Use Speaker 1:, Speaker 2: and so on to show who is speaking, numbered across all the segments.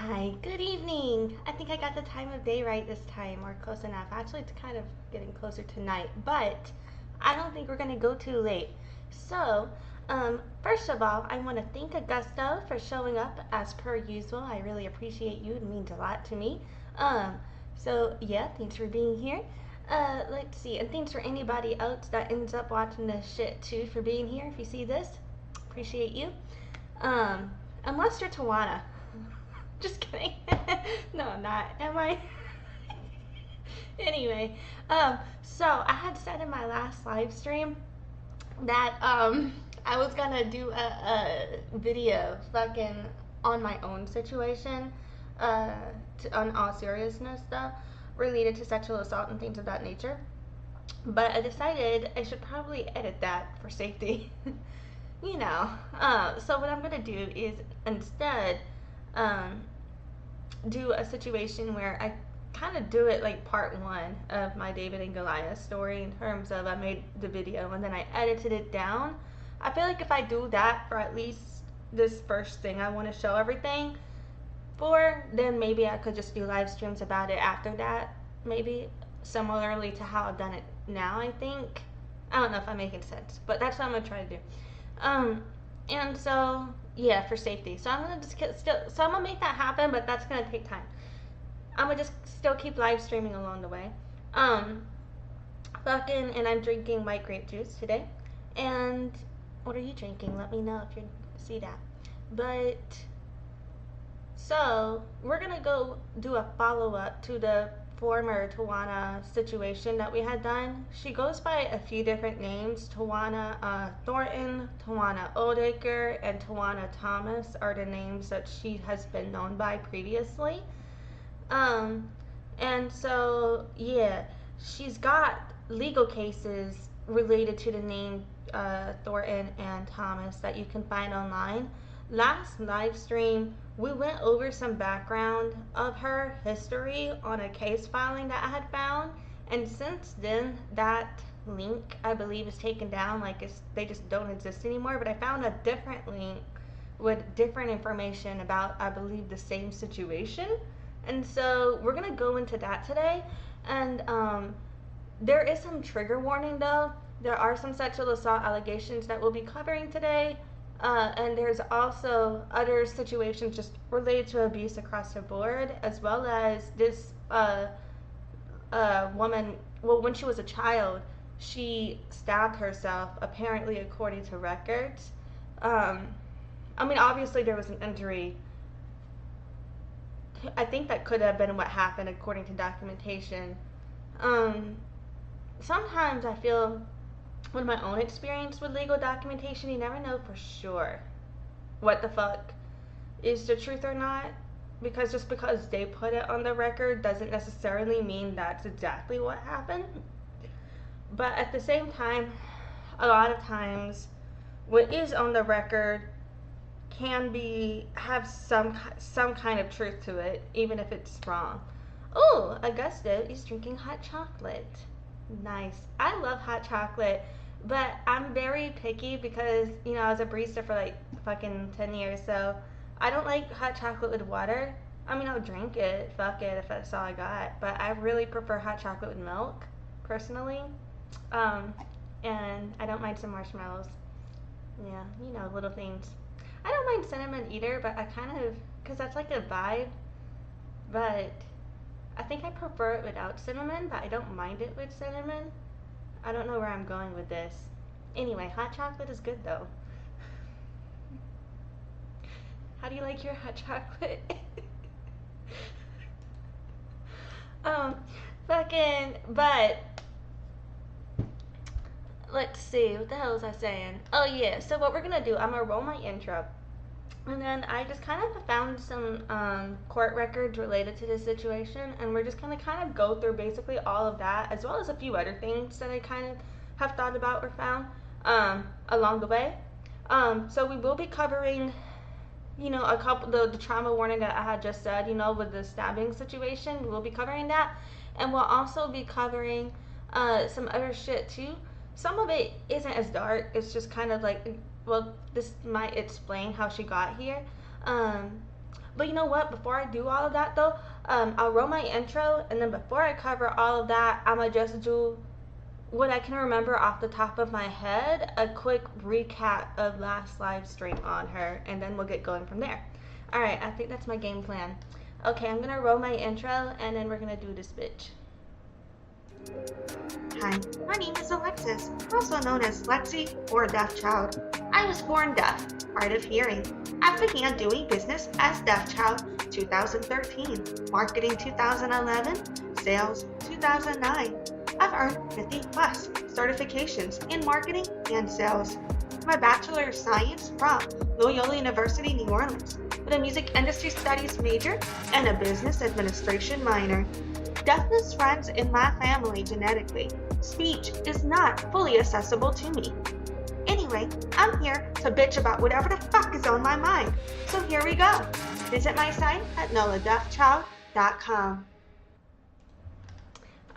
Speaker 1: Hi, good evening. I think I got the time of day right this time, or close enough. Actually, it's kind of getting closer to night, but I don't think we're going to go too late. So, first of all, I want to thank Augusto for showing up as per usual. I really appreciate you. It means a lot to me. Yeah, thanks for being here. Let's see, and thanks for anybody else that ends up watching this shit too for being here. If you see this, appreciate you. Unless you're Tajuana. Just kidding. No, I'm not. Am I? Anyway, so I had said in my last live stream that I was gonna do a video fucking on my own situation, on all seriousness though, related to sexual assault and things of that nature. But I decided I should probably edit that for safety. you know. So what I'm gonna do is instead um, do a situation where I kind of do it like part one of my David and Goliath story in terms of I made the video and then I edited it down. I feel like if I do that for at least this first thing I want to show everything for, then maybe I could just do live streams about it after that. Maybe similarly to how I've done it now, I think. I don't know if I'm making sense, but that's what I'm gonna try to do. And so yeah, for safety. So I'm gonna just I'm gonna make that happen, but that's gonna take time. I'm gonna just still keep live streaming along the way. And I'm drinking white grape juice today. And what are you drinking? Let me know if you see that. But so we're gonna go do a follow up to the former Tajuana situation that we had done. She goes by a few different names. Tajuana Thornton, Tajuana Oldaker, and Tajuana Thomas are the names that she has been known by previously. And so yeah, she's got legal cases related to the name Thornton and Thomas that you can find online. Last live stream, we went over some background of her history on a case filing that I had found, and since then that link I believe is taken down, like they just don't exist anymore. But I found a different link with different information about I believe the same situation, and so we're gonna go into that today. And there is some trigger warning though. There are some sexual assault allegations that we'll be covering today. And there's also other situations just related to abuse across the board, as well as this woman, well, when she was a child, she stabbed herself, apparently, according to records. I mean, obviously, there was an injury. I think that could have been what happened, according to documentation. Sometimes I feel with my own experience with legal documentation, you never know for sure what the fuck is the truth or not, because just because they put it on the record doesn't necessarily mean that's exactly what happened. But at the same time, a lot of times what is on the record can have some kind of truth to it, even if it's wrong. Oh, Augusta is drinking hot chocolate. Nice. I love hot chocolate. But I'm very picky because, I was a barista for like fucking 10 years, so I don't like hot chocolate with water. I mean, I'll drink it, fuck it, if that's all I got. But I really prefer hot chocolate with milk, personally. And I don't mind some marshmallows. Yeah, little things. I don't mind cinnamon either, but I kind of, because that's like a vibe. But I think I prefer it without cinnamon, but I don't mind it with cinnamon. I don't know where I'm going with this. Anyway, hot chocolate is good though. How do you like your hot chocolate? But let's see, what the hell was I saying? Oh yeah, so what we're gonna do, I'm gonna roll my intro. And then I just kind of found some court records related to this situation, and we're just gonna kind of go through basically all of that, as well as a few other things that I kind of have thought about or found along the way. So we will be covering, a couple the trauma warning that I had just said, with the stabbing situation. We will be covering that, and we'll also be covering some other shit too. Some of it isn't as dark. It's just kind of like, well, this might explain how she got here. But you know what? Before I do all of that though, I'll roll my intro, and then before I cover all of that, I'm gonna just do what I can remember off the top of my head, a quick recap of last live stream on her, and then we'll get going from there. Alright, I think that's my game plan. Okay, I'm gonna roll my intro, and then we're gonna do this bitch. Hi, my name is Alexis, also known as Lexi or Deaf Child. I was born deaf, hard of hearing. I began doing business as Deaf Child 2013, marketing 2011, sales 2009. I've earned 50 plus certifications in marketing and sales. My Bachelor of Science from Loyola University, New Orleans, with a music industry studies major and a business administration minor. Deafness runs in my family genetically. Speech is not fully accessible to me. Anyway, I'm here to bitch about whatever the fuck is on my mind. So here we go. Visit my site at noladeafchild.com.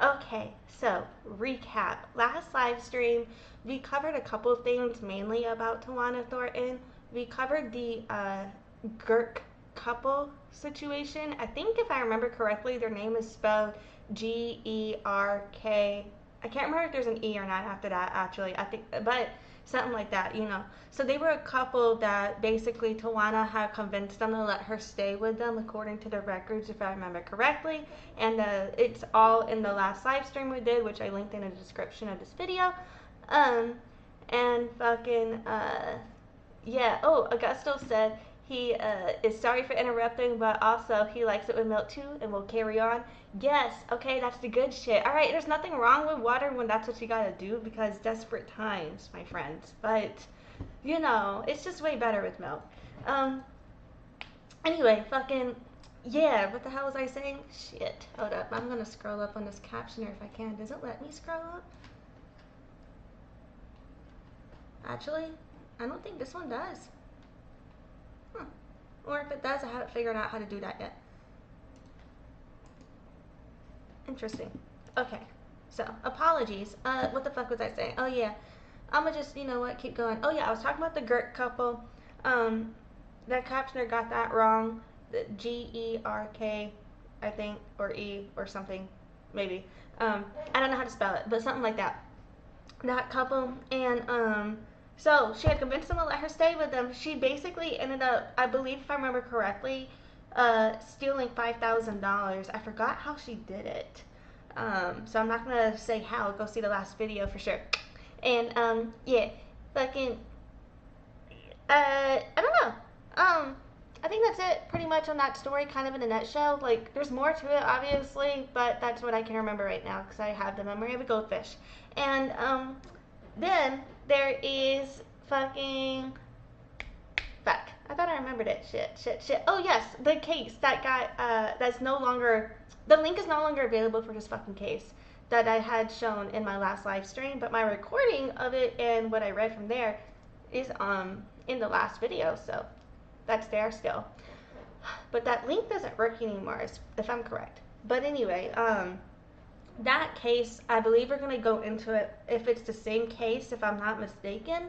Speaker 1: Okay, so recap. Last live stream, we covered a couple of things mainly about Tajuana Thornton. We covered the Gerkes couple situation. I think if I remember correctly, their name is spelled Gerk. I can't remember if there's an E or not after that, actually. I think, but something like that, you know. So they were a couple that basically Tajuana had convinced them to let her stay with them, according to the records, if I remember correctly. And it's all in the last live stream we did, which I linked in the description of this video. And fucking, yeah. Oh, Augusto said he is sorry for interrupting, but also he likes it with milk too, and will carry on. Yes, okay, that's the good shit. Alright, there's nothing wrong with water when that's what you gotta do, because desperate times, my friends. But, you know, it's just way better with milk. Anyway, fucking, yeah, what the hell was I saying? Shit, hold up, I'm gonna scroll up on this captioner if I can. Does it let me scroll up? Actually, I don't think this one does. Huh. Or if it does, I haven't figured out how to do that yet. Interesting. Okay, so apologies. What the fuck was I saying? Oh yeah, I'ma just, you know what, keep going. Oh yeah, I was talking about the Gerkes couple. That captioner got that wrong. The Gerk, I think, or E or something, maybe. I don't know how to spell it, but something like that. That couple, and so she had convinced them to let her stay with them. She basically ended up, I believe if I remember correctly, stealing $5,000. I forgot how she did it. So I'm not gonna say how. Go see the last video for sure. And yeah, fucking, I don't know. I think that's it pretty much on that story, kind of in a nutshell. Like, there's more to it, obviously, but that's what I can remember right now because I have the memory of a goldfish. And then there is fucking, fuck, I thought I remembered it. Shit. Oh yes, the case that got that's no longer, the link is no longer available for this fucking case that I had shown in my last live stream, but my recording of it and what I read from there is in the last video, so that's there still. But that link doesn't work anymore, if I'm correct. But anyway, that case, I believe we're gonna go into it. If it's the same case, if I'm not mistaken,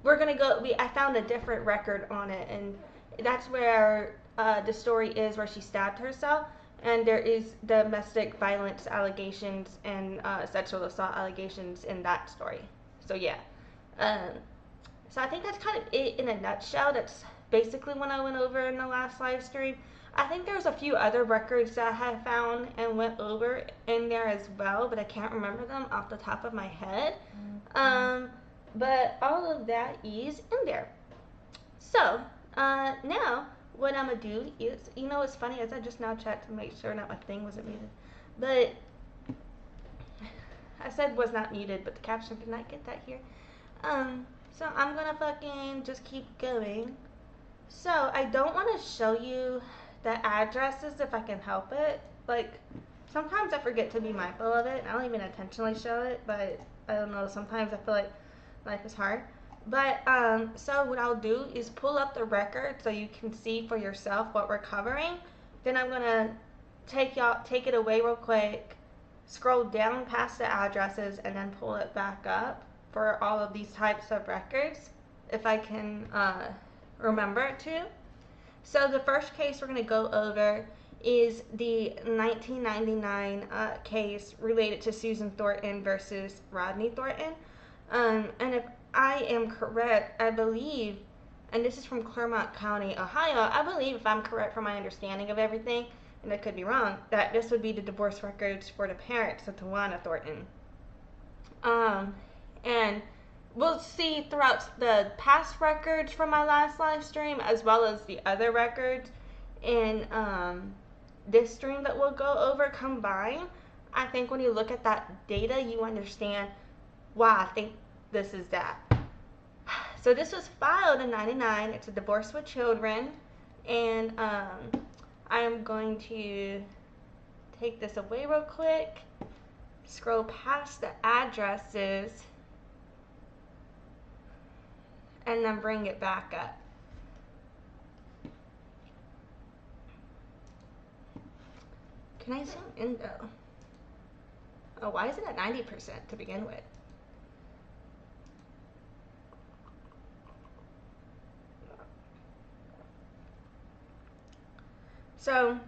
Speaker 1: we're gonna go. I found a different record on it, and that's where the story is where she stabbed herself, and there is domestic violence allegations and sexual assault allegations in that story. So yeah, so I think that's kind of it in a nutshell. That's basically what I went over in the last live stream. I think there's a few other records that I had found and went over in there as well, but I can't remember them off the top of my head. But all of that is in there. So, now, what I'm going to do is, you know what's funny is I just now checked to make sure that my thing wasn't muted. But, I said was not muted, but the caption did not get that here. So I'm going to fucking just keep going. So, I don't want to show you the addresses if I can help it. Like, sometimes I forget to be mindful of it. I don't even intentionally show it, but I don't know, sometimes I feel like life is hard. But so what I'll do is pull up the record so you can see for yourself what we're covering. Then I'm gonna take it away real quick, scroll down past the addresses, and then pull it back up for all of these types of records if I can remember to. So the first case we're going to go over is the 1999 case related to Susanne Thornton versus Rodney Thornton. And if I am correct, I believe, and this is from Clermont County, Ohio, I believe, if I'm correct from my understanding of everything, and I could be wrong, that this would be the divorce records for the parents of Tajuana Thornton. And we'll see throughout the past records from my last live stream, as well as the other records in this stream that we'll go over combined. I think when you look at that data, you understand why I think this is that. So this was filed in 99. It's a divorce with children, and I am going to take this away real quick, scroll past the addresses, and then bring it back up. Can I zoom in though? Oh, why is it at 90% to begin with? So,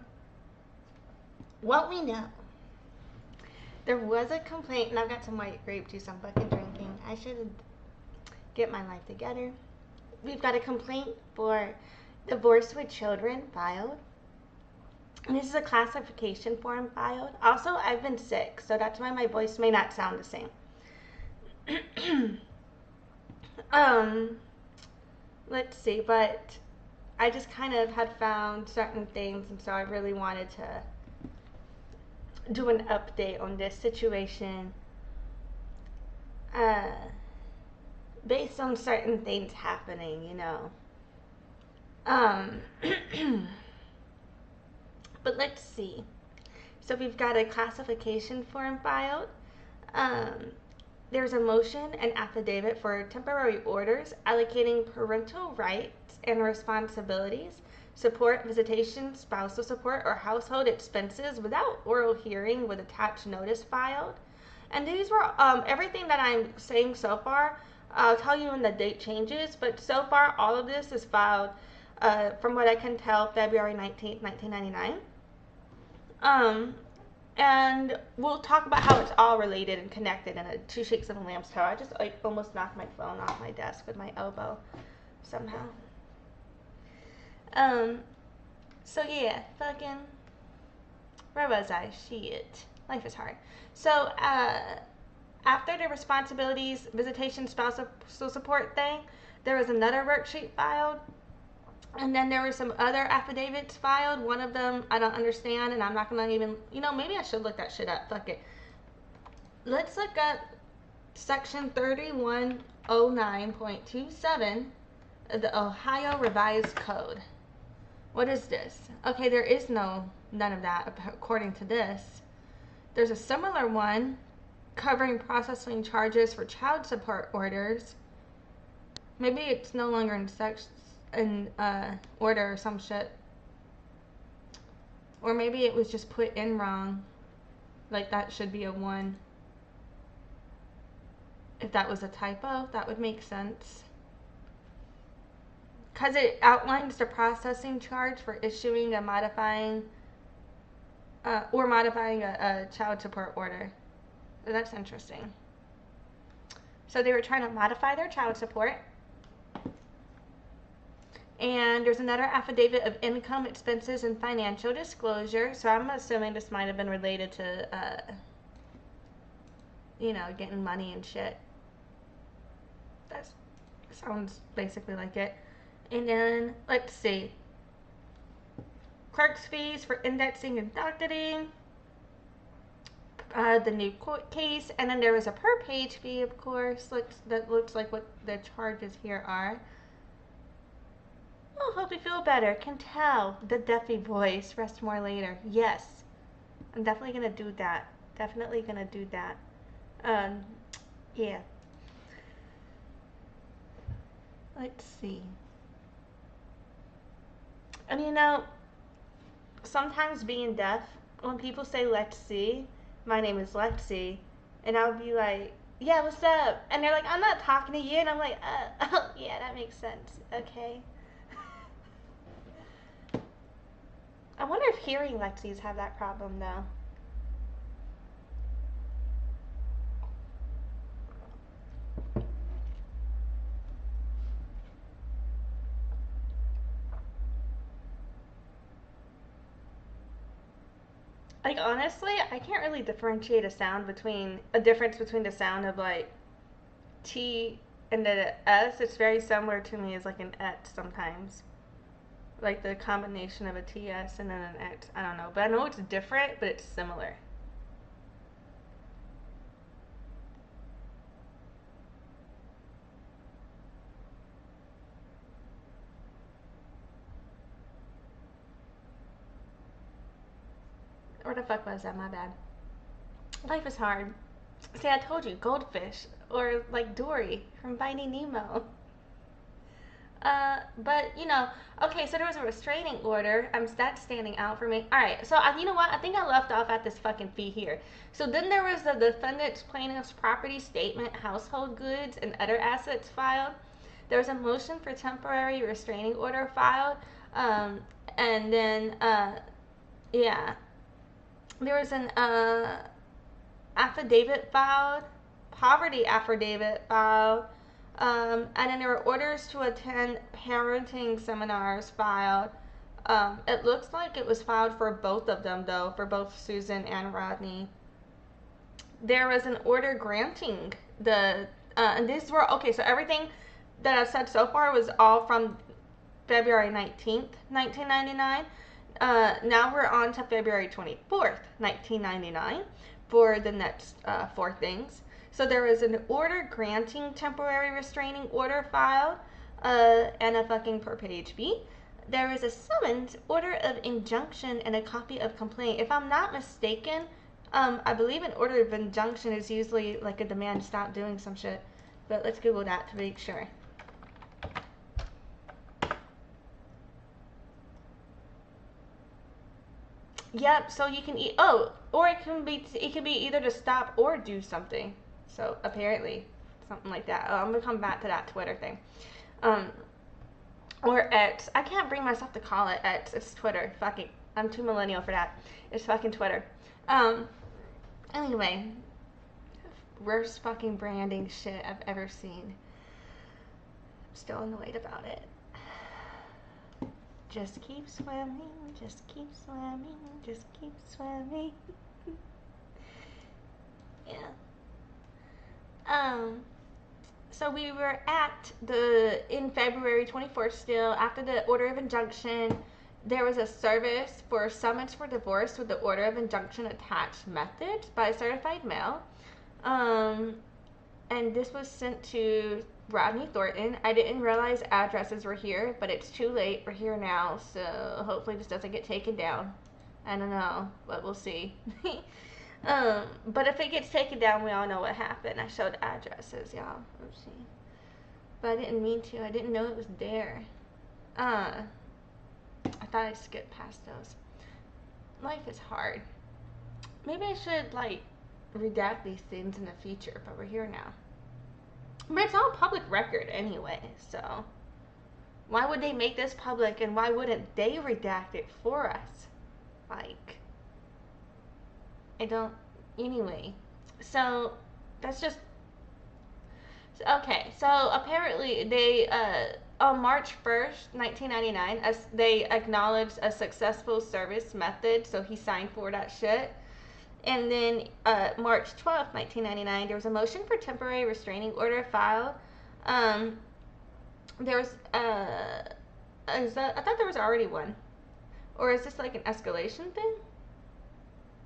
Speaker 1: what we know, there was a complaint, and I've got some white grape juice I'm fucking drinking. I should get my life together. We've got a complaint for divorce with children filed. And this is a classification form filed. Also, I've been sick, so that's why my voice may not sound the same. Let's see, but I just kind of had found certain things, and so I really wanted to do an update on this situation based on certain things happening, you know. But let's see. So we've got a classification form filed. There's a motion and affidavit for temporary orders allocating parental rights and responsibilities, support, visitation, spousal support, or household expenses without oral hearing with attached notice filed. And these were everything that I'm saying so far. I'll tell you when the date changes, but so far all of this is filed, from what I can tell, February 19th, 1999. And we'll talk about how it's all related and connected in a two shakes of a lamb's toe. I just almost knocked my phone off my desk with my elbow somehow. So yeah, fucking, where was I? Shit. Life is hard. So, after the responsibilities, visitation, spousal support thing, there was another worksheet filed. And then there were some other affidavits filed. One of them I don't understand, and I'm not going to even, maybe I should look that shit up. Fuck it. Let's look up section 3109.27 of the Ohio Revised Code. What is this? Okay, there is none of that according to this. There's a similar one covering processing charges for child support orders. Maybe it's no longer in order or some shit. Or maybe it was just put in wrong. Like that should be a 1. If that was a typo, that would make sense. Because it outlines the processing charge for issuing a modifying a child support order. So that's interesting. So they were trying to modify their child support. And there's another affidavit of income, expenses, and financial disclosure. So I'm assuming this might have been related to, getting money and shit. That sounds basically like it. And then, let's see. Clerk's fees for indexing and docketing. The new court case. And then there was a per page fee, of course. That looks like what the charges here are. Oh, hope you feel better. Can tell. The Duffy voice. Rest more later. Yes. I'm definitely going to do that. Definitely going to do that. Yeah. Let's see. And sometimes being deaf, when people say, let's see, my name is Lexi, and I'll be like, yeah, what's up? And they're like, I'm not talking to you. And I'm like, oh, yeah, that makes sense. Okay. I wonder if hearing Lexies have that problem though. Like honestly, I can't really differentiate a difference between the sound of like T and the S. It's very similar to me as like an X sometimes. Like the combination of a TS and then an X. I don't know. But I know it's different, but it's similar. Where the fuck was that? My bad. Life is hard. See, I told you, goldfish. Or like Dory from Finding Nemo. But you know, okay, so there was a restraining order. That's standing out for me. All right, so you know what? I think I left off at this fucking fee here. So then there was the defendant's plaintiff's property statement, household goods, and other assets filed. There was a motion for temporary restraining order filed, and then yeah, there was an affidavit filed, poverty affidavit filed. And then there were orders to attend parenting seminars filed. It looks like it was filed for both of them, though, for both Susan and Rodney. There was an order granting and these were, okay, so everything that I've said so far was all from February 19th, 1999. Now we're on to February 24th, 1999 for the next four things. So there was an order granting temporary restraining order filed, and a fucking per page fee. There was a summons, order of injunction, and a copy of complaint. If I'm not mistaken, I believe an order of injunction is usually like a demand to stop doing some shit. But let's Google that to make sure. Yep, so you can or it can be either to stop or do something. So apparently, something like that. I'm gonna come back to that Twitter thing, or X. I can't bring myself to call it X. It's Twitter. Fucking, I'm too millennial for that. It's fucking Twitter. Anyway, worst fucking branding shit I've ever seen. I'm still annoyed about it. Just keep swimming. Just keep swimming. Just keep swimming. Yeah. So we were in February 24th still, after the order of injunction, there was a service for summons for divorce with the order of injunction attached method by certified mail. And this was sent to Rodney Thornton. I didn't realize addresses were here, but it's too late. We're here now, so hopefully this doesn't get taken down. I don't know, but we'll see. But if it gets taken down, we all know what happened. I showed addresses, y'all. Oopsie. But I didn't mean to. I didn't know it was there. I thought I skipped past those. Life is hard. Maybe I should, like, redact these things in the future, but we're here now. But it's all public record anyway, so why would they make this public and why wouldn't they redact it for us? Like, I don't, anyway. So that's just, okay, so apparently they, on March 1st, 1999, they acknowledged a successful service method, so he signed for that shit. And then March 12th, 1999, there was a motion for temporary restraining order filed. There was, I thought there was already one. Or is this like an escalation thing?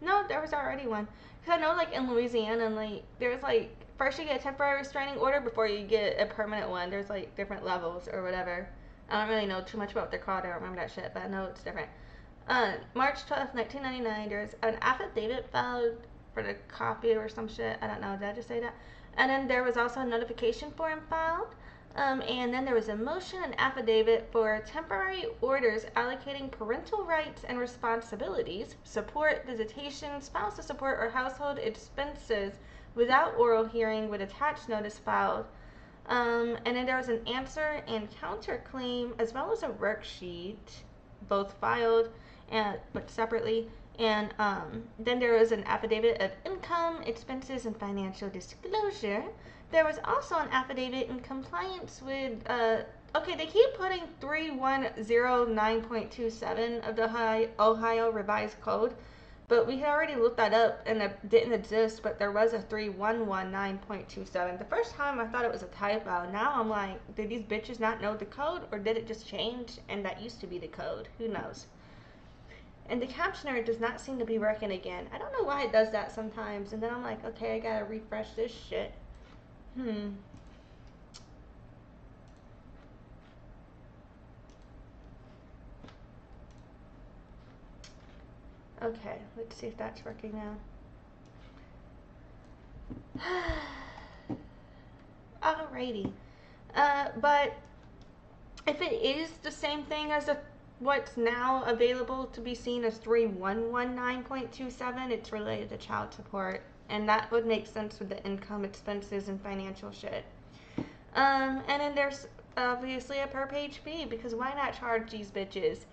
Speaker 1: No, there was already one. Because I know like in Louisiana, like, there's like, first you get a temporary restraining order before you get a permanent one. There's like different levels or whatever. I don't really know too much about what they're called. I don't remember that shit, but I know it's different. March 12th, 1999, there's an affidavit filed for the copy or some shit. I don't know. Did I just say that? And then there was also a notification form filed. And then there was a motion and affidavit for temporary orders allocating parental rights and responsibilities, support, visitation, spousal support, or household expenses without oral hearing with attached notice filed. And then there was an answer and counterclaim as well as a worksheet, both filed. but separately. And then there was an affidavit of income, expenses, and financial disclosure. There was also an affidavit in compliance with, okay, they keep putting 3109.27 of the Ohio Revised Code, but we had already looked that up and it didn't exist, but there was a 3119.27. The first time I thought it was a typo. Now I'm like, did these bitches not know the code, or did it just change and that used to be the code? Who knows? And the captioner does not seem to be working again. I don't know why it does that sometimes. And then I'm like, okay, I gotta refresh this shit. Okay, let's see if that's working now. Alrighty. But if it is the same thing as what's now available to be seen as 3119.27, it's related to child support. And that would make sense with the income, expenses, and financial shit. And then there's obviously a per page fee, because why not charge these bitches?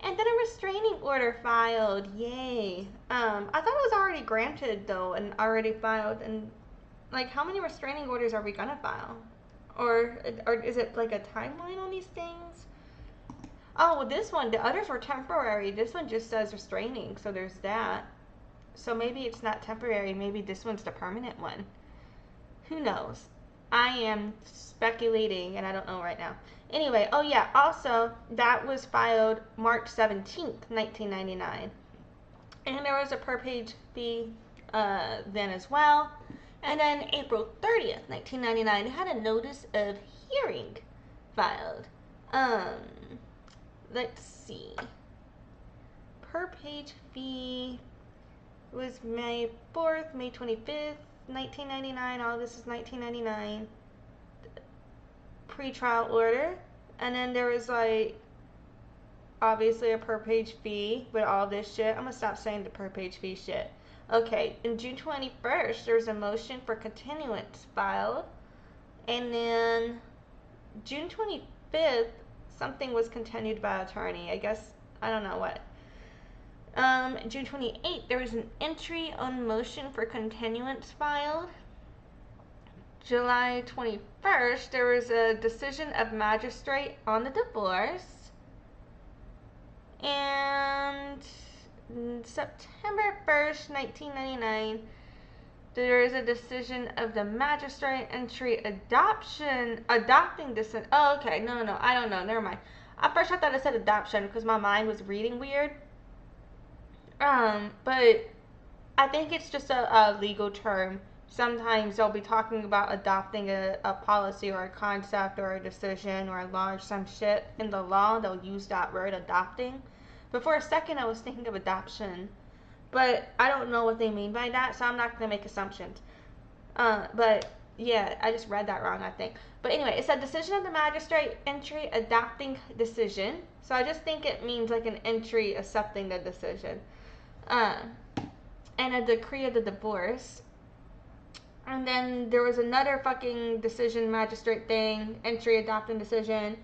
Speaker 1: And then a restraining order filed. Yay. I thought it was already granted, though, and already filed. And, like, how many restraining orders are we gonna file? Or is it, like, a timeline on these things? Oh, well, this one, the others were temporary. This one just says restraining, so there's that. So maybe it's not temporary. Maybe this one's the permanent one. Who knows? I am speculating, and I don't know right now. Anyway, oh yeah, also, that was filed March 17th, 1999. And there was a per page fee then as well. And then April 30th, 1999, it had a notice of hearing filed. Let's see. Per page fee was May 4th, May 25th, 1999. All this is 1999. Pre-trial order. And then there was, like, obviously a per page fee with all this shit. I'm gonna stop saying the per page fee shit. Okay, in June 21st, there was a motion for continuance filed. And then June 25th, something was continued by attorney. I guess, I don't know what. June 28th, there was an entry on motion for continuance filed. July 21st, there was a decision of magistrate on the divorce. And September 1st, 1999, there is a decision of the magistrate entry adopting this. Oh, okay, no, I don't know, never mind. At first I thought it said adoption because my mind was reading weird. But I think it's just a legal term. Sometimes they'll be talking about adopting a policy or a concept or a decision or a law or some shit. In the law, they'll use that word, adopting. But for a second, I was thinking of adoption. But I don't know what they mean by that, so I'm not going to make assumptions. But, yeah, I just read that wrong, I think. But anyway, it said decision of the magistrate, entry, adopting decision. So I just think it means like an entry accepting the decision. And a decree of the divorce. And then there was another fucking decision, magistrate thing, entry, adopting decision.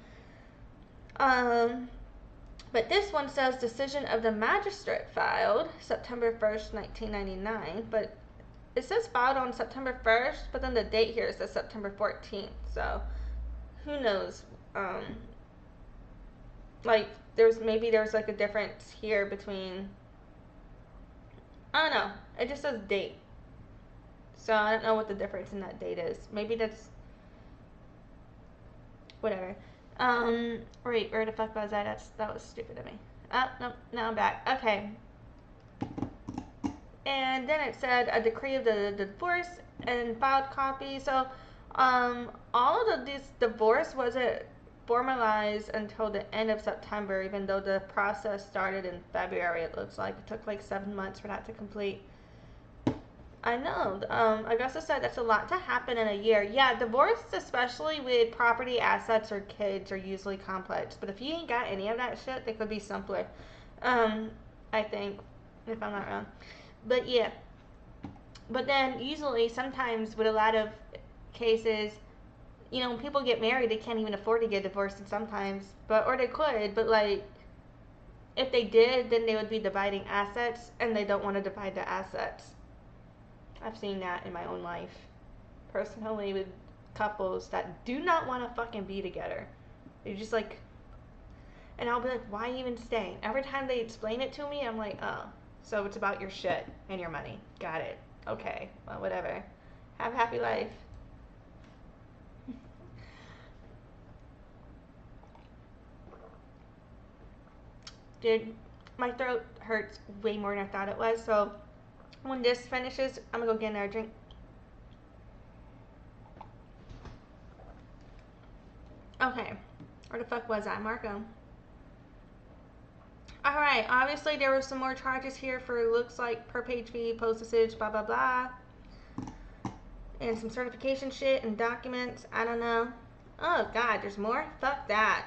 Speaker 1: But this one says decision of the magistrate filed September 1st, 1999. But it says filed on September 1st, but then the date here says September 14th. So who knows? Like there's like a difference here between. I don't know. It just says date. So I don't know what the difference in that date is. Maybe that's whatever. Wait, where the fuck was I? That was stupid of me. Oh, no, now I'm back. Okay. And then it said a decree of the divorce and filed copy. So, all of this divorce wasn't formalized until the end of September, even though the process started in February, it looks like. It took like 7 months for that to complete. I know. Augusta said that's a lot to happen in a year. Yeah, divorce, especially with property, assets, or kids, are usually complex. But if you ain't got any of that shit, they could be simpler. I think, if I'm not wrong. But yeah. But then, usually, sometimes with a lot of cases, you know, when people get married, they can't even afford to get divorced sometimes. Or they could, but like, if they did, then they would be dividing assets, and they don't want to divide the assets. I've seen that in my own life, personally, with couples that do not want to fucking be together. They're just like, and I'll be like, why even stay? Every time they explain it to me, I'm like, oh, so it's about your shit and your money. Got it. Okay, well, whatever. Have a happy life. Dude, my throat hurts way more than I thought it was, so when this finishes, I'm gonna go get another drink. Okay, where the fuck was I, Marco? Alright, obviously there were some more charges here for looks like per page fee, postage, blah blah blah. And some certification shit and documents, I don't know. Oh god, there's more? Fuck that.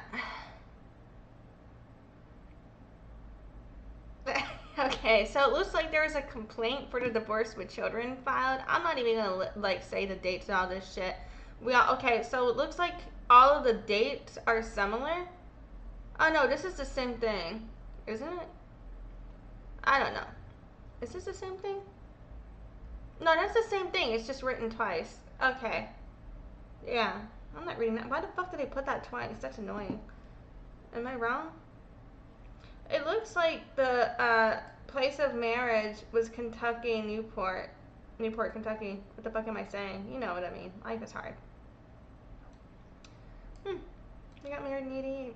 Speaker 1: Okay, so it looks like there was a complaint for the divorce with children filed. I'm not even gonna like say the dates and all this shit. Okay, so it looks like all of the dates are similar. Oh no, this is the same thing, isn't it? I don't know. Is this the same thing? No, that's the same thing. It's just written twice. Okay. Yeah, I'm not reading that. Why the fuck did they put that twice? That's annoying. Am I wrong? It looks like the place of marriage was Kentucky, Newport, Kentucky. What the fuck am I saying? You know what I mean. Life is hard. They got married in 88.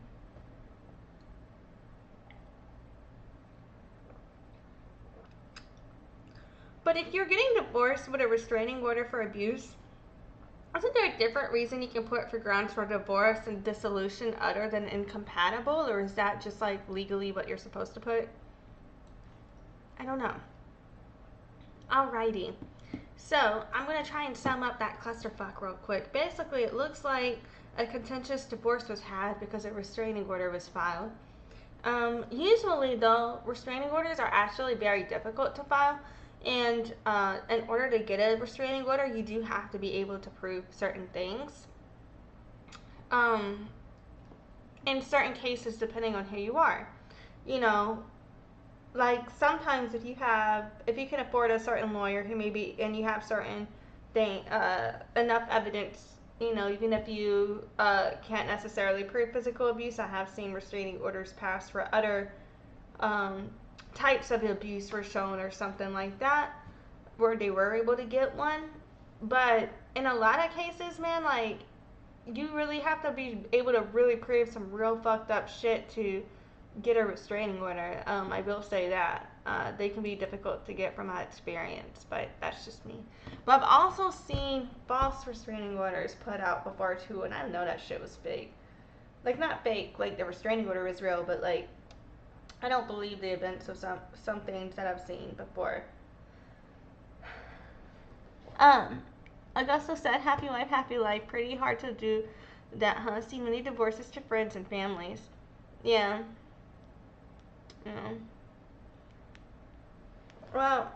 Speaker 1: But if you're getting divorced with a restraining order for abuse, isn't there a different reason you can put for grounds for divorce and dissolution other than incompatible? Or is that just like legally what you're supposed to put? I don't know. Alrighty. So I'm going to try and sum up that clusterfuck real quick. Basically, it looks like a contentious divorce was had because a restraining order was filed. Usually, though, restraining orders are actually very difficult to file. And in order to get a restraining order, you do have to be able to prove certain things. In certain cases, depending on who you are. You know, like sometimes if you can afford a certain lawyer who maybe, and you have certain enough evidence, you know, even if you can't necessarily prove physical abuse. I have seen restraining orders passed for other types of abuse were shown or something like that, where they were able to get one. But in a lot of cases, man, like, you really have to be able to really prove some real fucked up shit to get a restraining order. I will say that. They can be difficult to get from my experience, but that's just me. But I've also seen false restraining orders put out before too, and I know that shit was fake. Like, not fake, like the restraining order is real, but like, I don't believe the events of some things that I've seen before. Augusta said, happy life. Pretty hard to do that, huh? See many divorces to friends and families. Yeah. Well,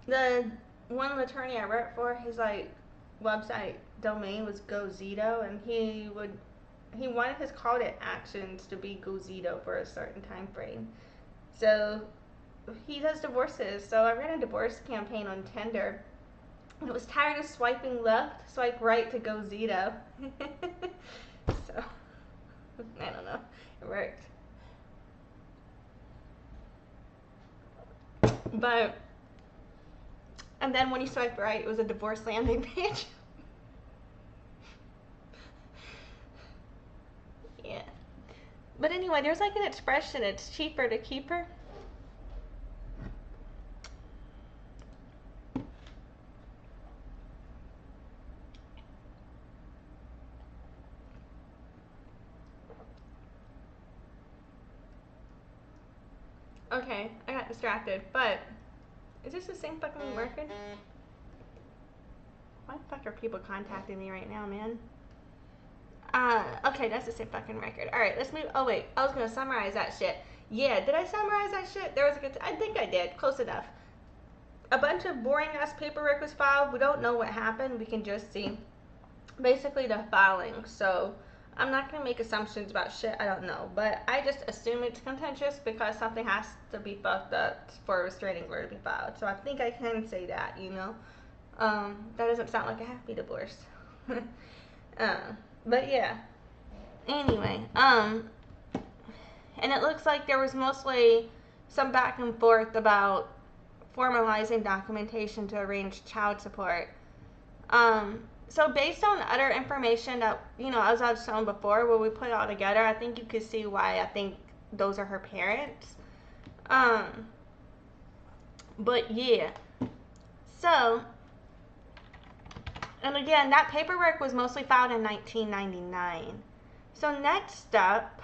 Speaker 1: the one attorney I worked for, his like website domain was Gozito, and he wanted his call to actions to be Gozito for a certain time frame. So he does divorces. So I ran a divorce campaign on Tinder. And it was tired of swiping left, swipe right to Gozito. So I don't know. It worked. But and then when you swipe right, it was a divorce landing page. Yeah. But anyway, there's like an expression, it's cheaper to keep her. Okay, I got distracted, but is this the same fucking record? Why the fuck are people contacting me right now, man? Okay, that's the same fucking record. Alright, let's move. Oh, wait. I was gonna summarize that shit. Yeah, did I summarize that shit? There was a good. I think I did. Close enough. A bunch of boring ass paperwork was filed. We don't know what happened. We can just see basically the filing. So, I'm not going to make assumptions about shit I don't know, but I just assume it's contentious because something has to be fucked up for a restraining order to be filed. So I think I can say that, you know. That doesn't sound like a happy divorce. But yeah. Anyway, and it looks like there was mostly some back and forth about formalizing documentation to arrange child support. So based on other information that, you know, as I've shown before, where we put it all together, I think you could see why I think those are her parents. But yeah. So, and again, that paperwork was mostly filed in 1999. So next up,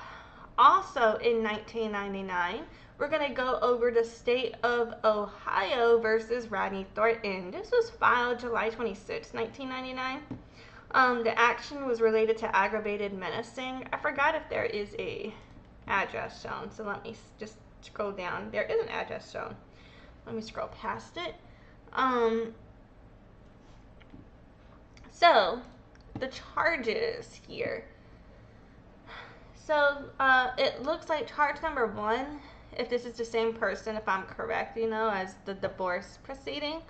Speaker 1: also in 1999, we're going to go over the state of Ohio versus Rodney Thornton. This was filed July 26, 1999. The action was related to aggravated menacing. I forgot if there is a address shown, so let me just scroll down. There is an address shown. Let me scroll past it. So, the charges here. So, it looks like charge number 1, if this is the same person, if I'm correct, you know, as the divorce proceeding,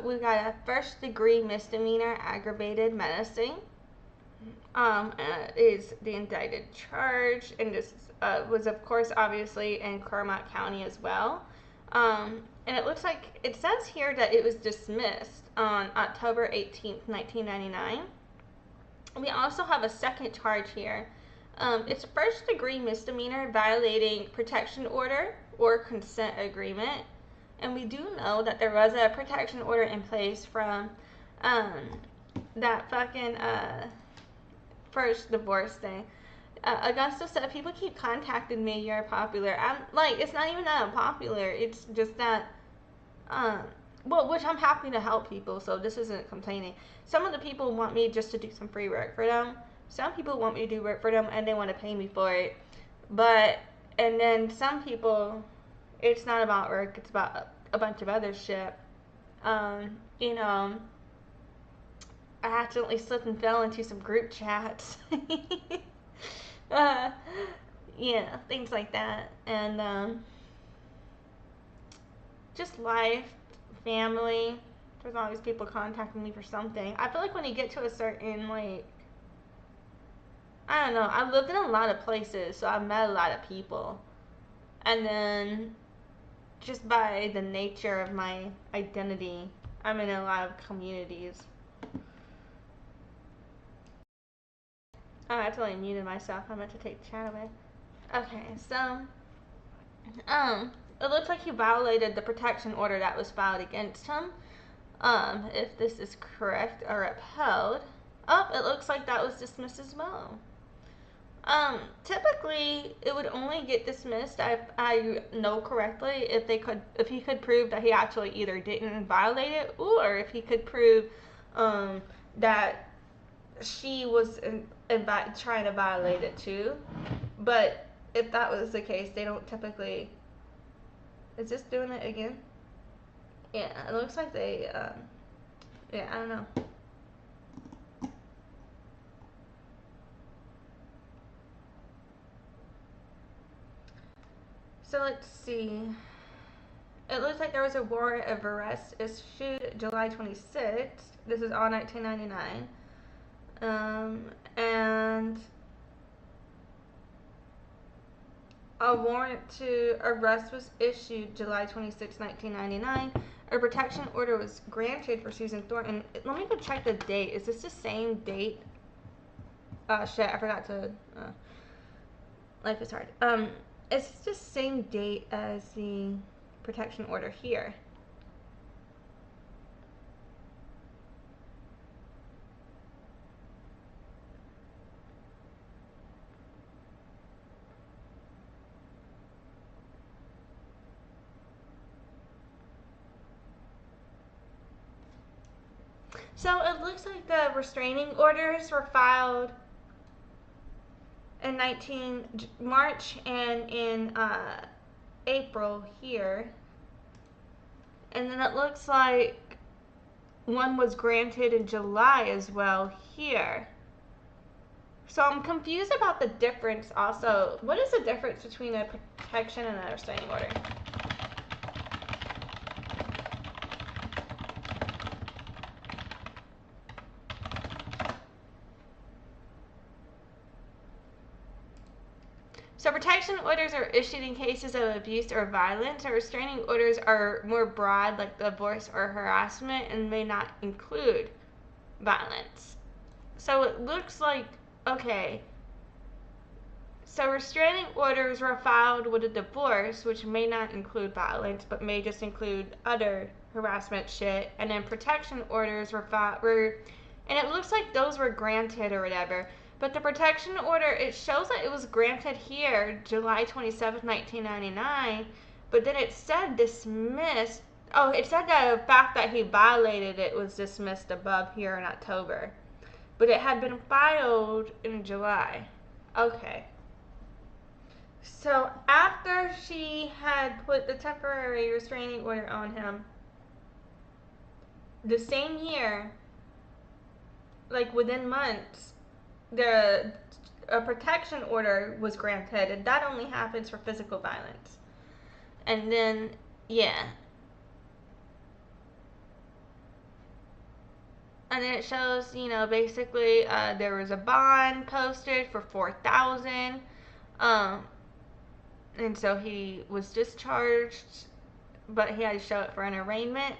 Speaker 1: we got a first degree misdemeanor aggravated menacing, is the indicted charge, and this was, of course, obviously in Clermont County as well. And it looks like, it says here that it was dismissed on October 18th, 1999. We also have a second charge here. It's first degree misdemeanor violating protection order or consent agreement. And we do know that there was a protection order in place from that fucking first divorce thing. Augusta said, people keep contacting me, you're popular. I'm like, it's not even that I'm popular. It's just that, well, which I'm happy to help people, so this isn't complaining. Some of the people want me just to do some free work for them. Some people want me to do work for them and they want to pay me for it. But, and then some people, it's not about work, it's about a bunch of other shit. You know, I accidentally slipped and fell into some group chats. Yeah, things like that. And, just life, family. There's always people contacting me for something. I feel like when you get to a certain, like, I don't know, I've lived in a lot of places, so I've met a lot of people. And then, just by the nature of my identity, I'm in a lot of communities. Oh, I totally muted myself. I meant to take the chat away. Okay, so, it looks like he violated the protection order that was filed against him. If this is correct or upheld. Oh, it looks like that was dismissed as well. Typically, it would only get dismissed, if I know correctly, if he could prove that he actually either didn't violate it, or if he could prove, that she was trying to violate it too. But if that was the case, they don't typically. Is this doing it again? Yeah, it looks like they, yeah, I don't know. So let's see. It looks like there was a warrant of arrest issued July 26th. This is all 1999. And a warrant to arrest was issued July 26, 1999. A protection order was granted for Susanne Thornton. Let me go check the date. Is this the same date? Shit, I forgot to, life is hard. It's the same date as the protection order here. So it looks like the restraining orders were filed in March and in April here. And then it looks like one was granted in July as well here. So I'm confused about the difference also. What is the difference between a protection and a restraining order? So protection orders are issued in cases of abuse or violence, and restraining orders are more broad, like divorce or harassment, and may not include violence. So it looks like, okay, so restraining orders were filed with a divorce, which may not include violence, but may just include other harassment shit, and then protection orders were filed, and it looks like those were granted or whatever. But the protection order, it shows that it was granted here July 27th, 1999, but then it said dismissed. Oh, it said that the fact that he violated it was dismissed above here in October. But it had been filed in July. Okay. So after she had put the temporary restraining order on him, the same year, like within months, a protection order was granted, and that only happens for physical violence. And then, yeah. And then it shows, you know, basically there was a bond posted for $4,000, and so he was discharged, but he had to show it for an arraignment.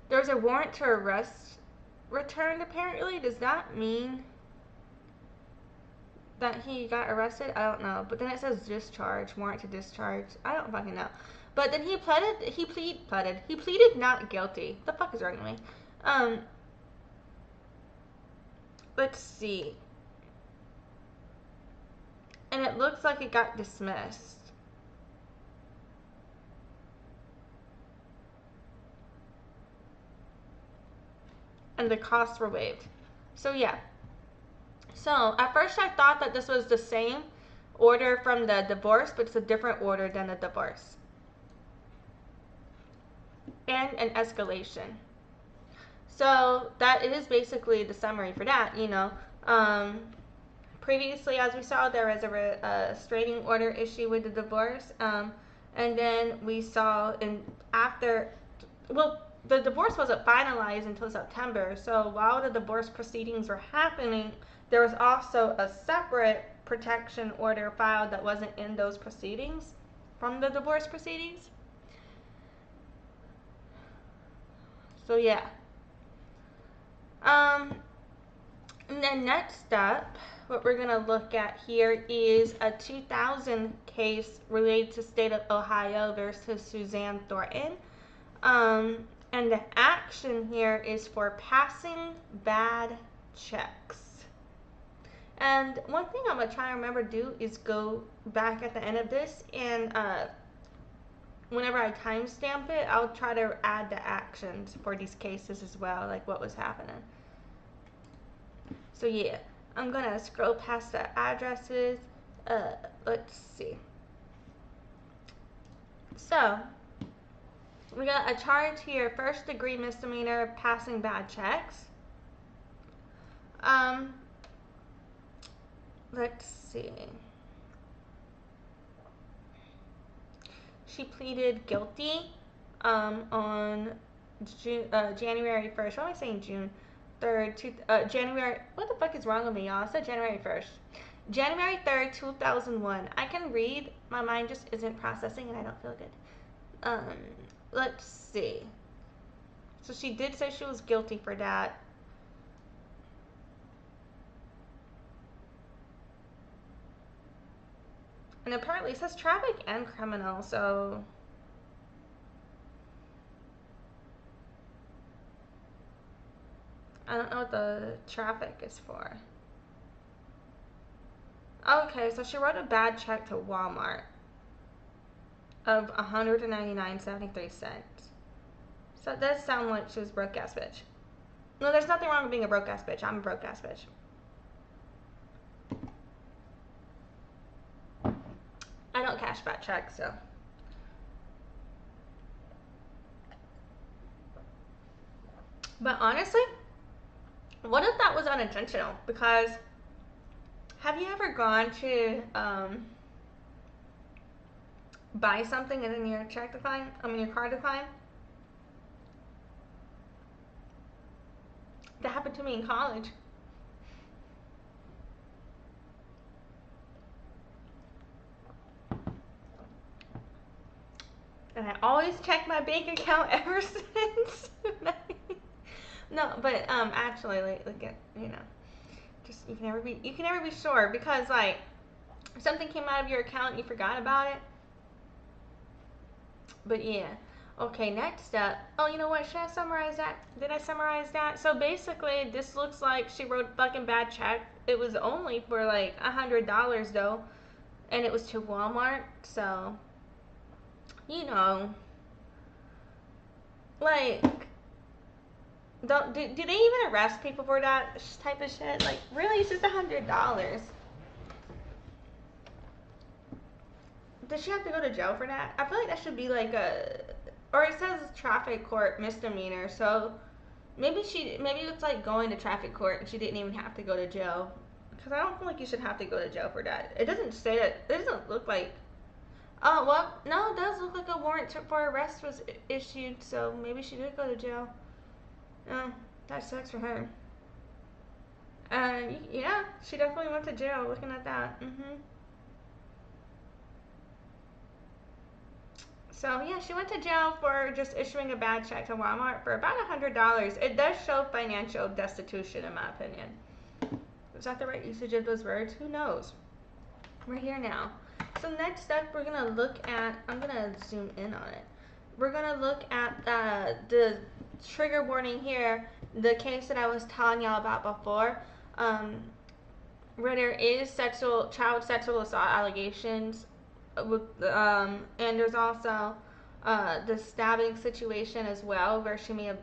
Speaker 1: There's a warrant to arrest returned, apparently. Does that mean that he got arrested? I don't know. But then it says discharge, warrant to discharge. I don't fucking know. But then he pleaded not guilty. What the fuck is wrong with me? Let's see. And it looks like it got dismissed. And the costs were waived. So yeah. So at first I thought that this was the same order from the divorce, but it's a different order than the divorce. And an escalation. So that is basically the summary for that, you know. Previously, as we saw, there was a restraining order issue with the divorce. And then we saw the divorce wasn't finalized until September. So while the divorce proceedings were happening, there was also a separate protection order filed that wasn't in those proceedings from the divorce proceedings. So yeah. And then next up, what we're gonna look at here is a 2000 case related to state of Ohio versus Susanne Thornton. And the action here is for passing bad checks. And one thing I'm gonna try and remember to do is go back at the end of this, and whenever I timestamp it, I'll try to add the actions for these cases as well, like what was happening. So yeah, I'm gonna scroll past the addresses. Let's see. So we got a charge here, first degree misdemeanor, passing bad checks. Let's see. She pleaded guilty on January 1st. What am I saying? June 3rd, January. What the fuck is wrong with me, y'all? I said January 1st. January 3rd, 2001. I can read. My mind just isn't processing, and I don't feel good. Let's see. So she did say she was guilty for that. And apparently it says traffic and criminal, so I don't know what the traffic is for. Okay, so she wrote a bad check to Walmart of $199.73. So it does sound like she was a broke ass bitch. No, there's nothing wrong with being a broke ass bitch. I'm a broke ass bitch. I don't cash bad checks, so. But honestly, what if that was unintentional? Because have you ever gone to buy something and then your check declined? Your card declined? That happened to me in college. And I always check my bank account ever since. No, but actually, like just you can never be sure, because like something came out of your account and you forgot about it. But yeah. Okay, next up. Oh, you know what? Should I summarize that? Did I summarize that? So basically, this looks like she wrote a fucking bad check. It was only for like $100 though, and it was to Walmart. So, like, do they even arrest people for that type of shit? Like, really, it's just $100. Does she have to go to jail for that? I feel like that should be like or it says traffic court misdemeanor, so maybe it's like going to traffic court and she didn't even have to go to jail. Because I don't feel like you should have to go to jail for that. It doesn't say that. It doesn't look like. Oh, well, no, it does look like a warrant for arrest was issued, so maybe she did go to jail. That sucks for her. Yeah, she definitely went to jail looking at that. So, yeah, she went to jail for just issuing a bad check to Walmart for about $100. It does show financial destitution, in my opinion. Is that the right usage of those words? Who knows? We're here now. So next up, we're going to look at, I'm going to zoom in on it. We're going to look at the trigger warning here, the case that I was telling y'all about before, where there is child sexual assault allegations, and there's also the stabbing situation as well, where she may have,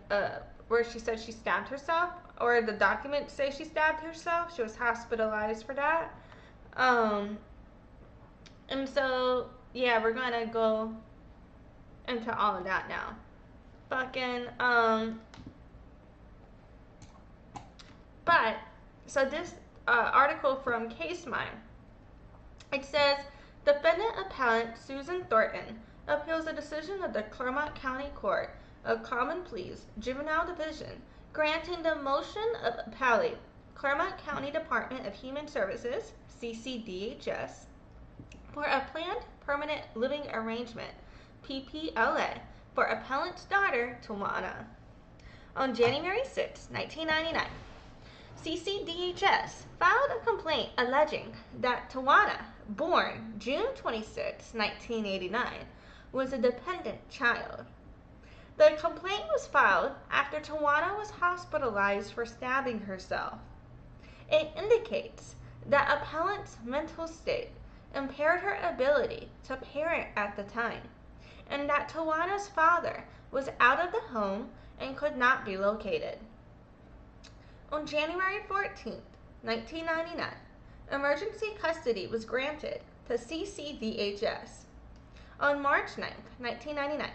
Speaker 1: where she said she stabbed herself, or the documents say she stabbed herself. She was hospitalized for that. And so, yeah, we're gonna go into all of that now. But, so this article from Case Mine, it says, defendant appellant Susanne Thornton appeals a decision of the Clermont County Court of Common Pleas, Juvenile Division, granting the motion of appellee, Clermont County Department of Human Services, CCDHS, for a planned permanent living arrangement, PPLA, for appellant's daughter, Tajuana. On January 6, 1999, CCDHS filed a complaint alleging that Tajuana, born June 26, 1989, was a dependent child. The complaint was filed after Tajuana was hospitalized for stabbing herself. It indicates that appellant's mental state impaired her ability to parent at the time, and that Tajuana's father was out of the home and could not be located. On January 14, 1999, emergency custody was granted to CCDHS. On March 9, 1999,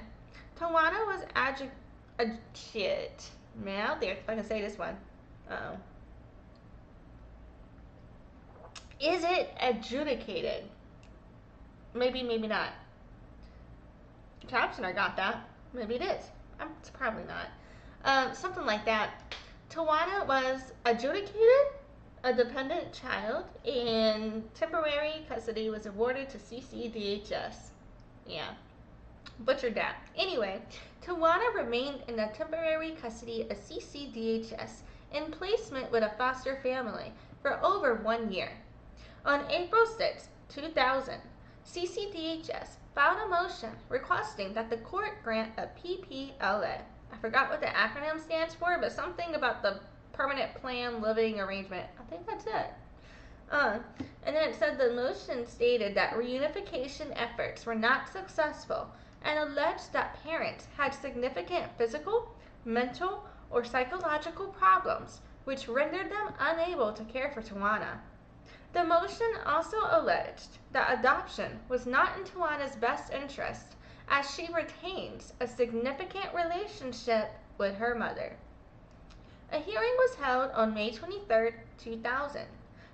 Speaker 1: Tajuana was man, if I can say this one. Is it adjudicated? Maybe, maybe not. Captioner got that. Maybe it is. It's probably not. Something like that. Tajuana was adjudicated a dependent child, and temporary custody was awarded to CCDHS. Yeah. Butchered that. Anyway, Tajuana remained in the temporary custody of CCDHS in placement with a foster family for over 1 year. On April 6, 2000, CCDHS filed a motion requesting that the court grant a PPLA. I forgot what the acronym stands for, but something about the permanent plan living arrangement. I think that's it. And then it said the motion stated that reunification efforts were not successful and alleged that parents had significant physical, mental, or psychological problems which rendered them unable to care for Tajuana. The motion also alleged that adoption was not in Tajuana's best interest, as she retains a significant relationship with her mother. A hearing was held on May 23, 2000,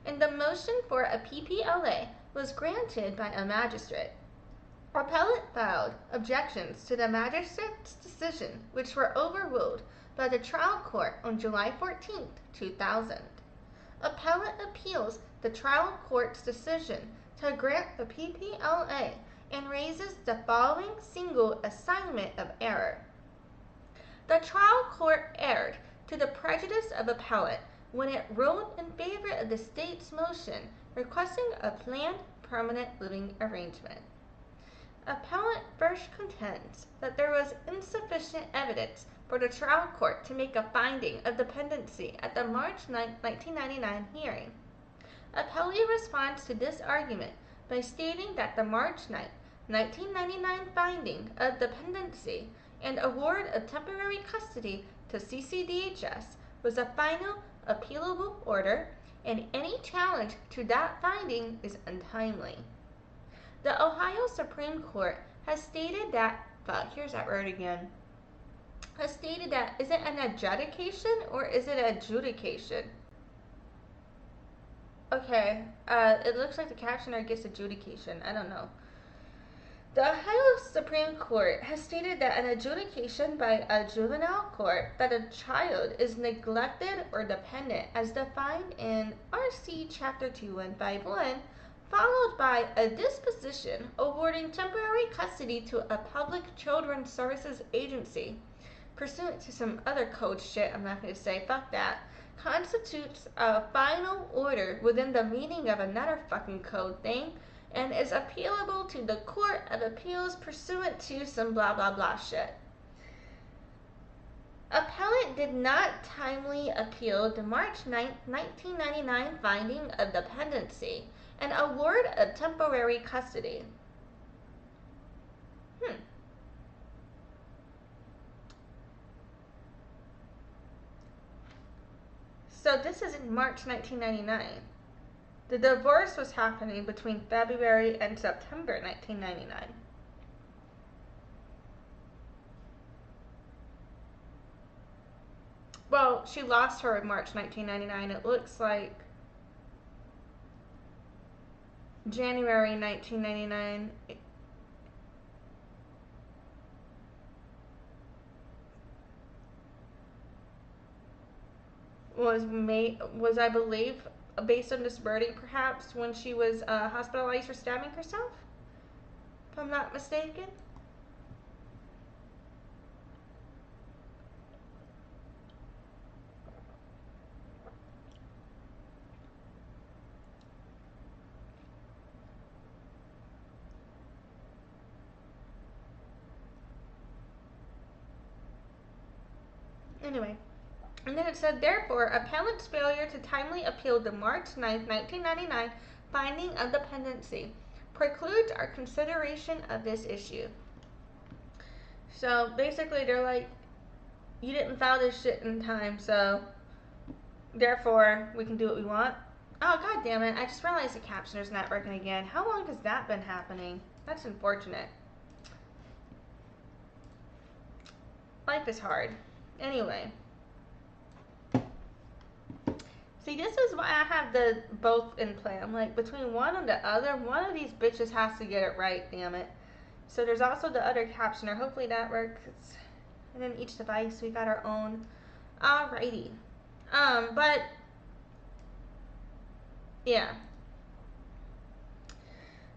Speaker 1: and the motion for a PPLA was granted by a magistrate. Appellant filed objections to the magistrate's decision, which were overruled by the trial court on July 14, 2000. Appellant appeals the trial court's decision to grant the PPLA and raises the following single assignment of error. The trial court erred to the prejudice of appellant when it ruled in favor of the state's motion requesting a planned permanent living arrangement. Appellant first contends that there was insufficient evidence for the trial court to make a finding of dependency at the March 9, 1999 hearing. Appellee responds to this argument by stating that the March 9, 1999 finding of dependency and award of temporary custody to CCDHS was a final appealable order, and any challenge to that finding is untimely. The Ohio Supreme Court has stated that, here's that word again, has stated that, is it an adjudication or is it adjudication? Okay, it looks like the captioner gets adjudication, I don't know. The Ohio Supreme Court has stated that an adjudication by a juvenile court that a child is neglected or dependent as defined in RC Chapter 2151, followed by a disposition awarding temporary custody to a public children's services agency, pursuant to some other code shit I'm not going to say, fuck that, constitutes a final order within the meaning of another fucking code thing, and is appealable to the Court of Appeals pursuant to some blah blah blah shit. Appellant did not timely appeal the March 9, 1999 finding of dependency and award of temporary custody. So this is in March 1999. The divorce was happening between February and September 1999. Well, she lost her in March 1999. It looks like January 1999. Was I believe based on this verdict perhaps when she was hospitalized for stabbing herself, if I'm not mistaken. Anyway, and then it said, therefore, appellant's failure to timely appeal the March 9, 1999 finding of dependency precludes our consideration of this issue. So basically they're like, you didn't file this shit in time, so therefore we can do what we want. Oh, god damn it, I just realized the captioner's not working again. How long has that been happening? That's unfortunate. Life is hard. Anyway. See, this is why I have the both in play. I'm like, between one and the other, one of these bitches has to get it right, damn it. So there's also the other captioner. Hopefully that works. And then each device, we got our own. Alrighty. But, yeah.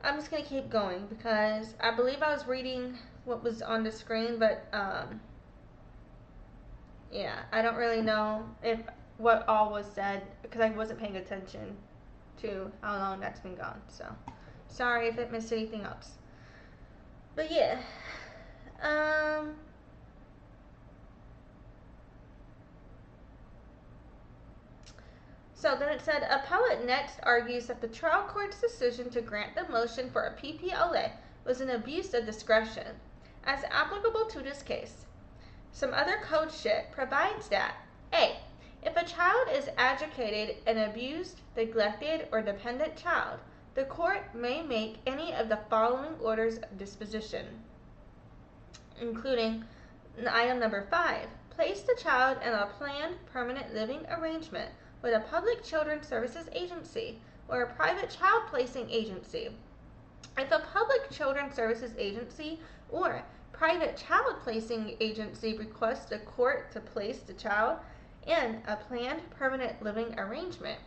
Speaker 1: I'm just going to keep going because I believe I was reading what was on the screen, but, yeah, I don't really know if what all was said because I wasn't paying attention to how long that's been gone. So, sorry if it missed anything else. But yeah, so then it said, appellate next argues that the trial court's decision to grant the motion for a PPLA was an abuse of discretion. As applicable to this case, some other code shit provides that A, if a child is educated, an abused, neglected, or dependent child, the court may make any of the following orders of disposition, including item number 5, placed the child in a planned permanent living arrangement with a public children's services agency or a private child placing agency. If a public children's services agency or private child placing agency requests the court to place the child in a planned permanent living arrangement,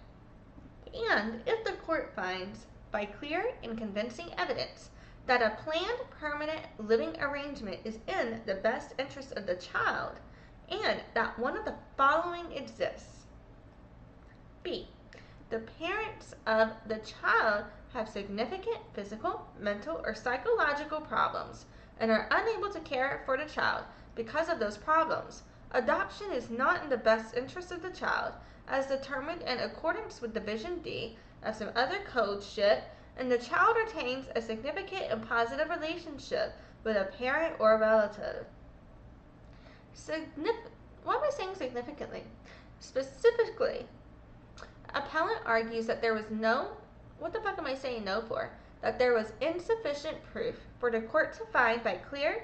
Speaker 1: and if the court finds by clear and convincing evidence that a planned permanent living arrangement is in the best interest of the child, and that one of the following exists. B. The parents of the child have significant physical, mental, or psychological problems and are unable to care for the child because of those problems. Adoption is not in the best interest of the child, as determined in accordance with Division D of some other code shit, and the child retains a significant and positive relationship with a parent or a relative. Why am I saying significantly? Specifically, appellant argues that there was no, what the fuck am I saying no for? That there was insufficient proof for the court to find by clear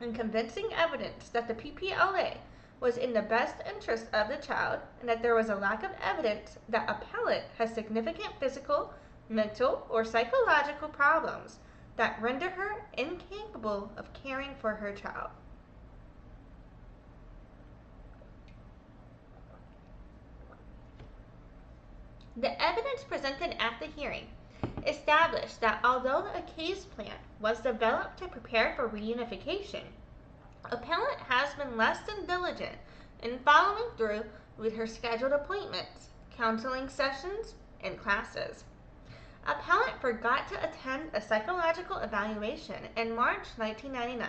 Speaker 1: and convincing evidence that the PPLA was in the best interest of the child, and that there was a lack of evidence that appellant has significant physical, mental, or psychological problems that render her incapable of caring for her child. The evidence presented at the hearing established that although a case plan was developed to prepare for reunification, appellant has been less than diligent in following through with her scheduled appointments, counseling sessions, and classes. Appellant forgot to attend a psychological evaluation in March 1999,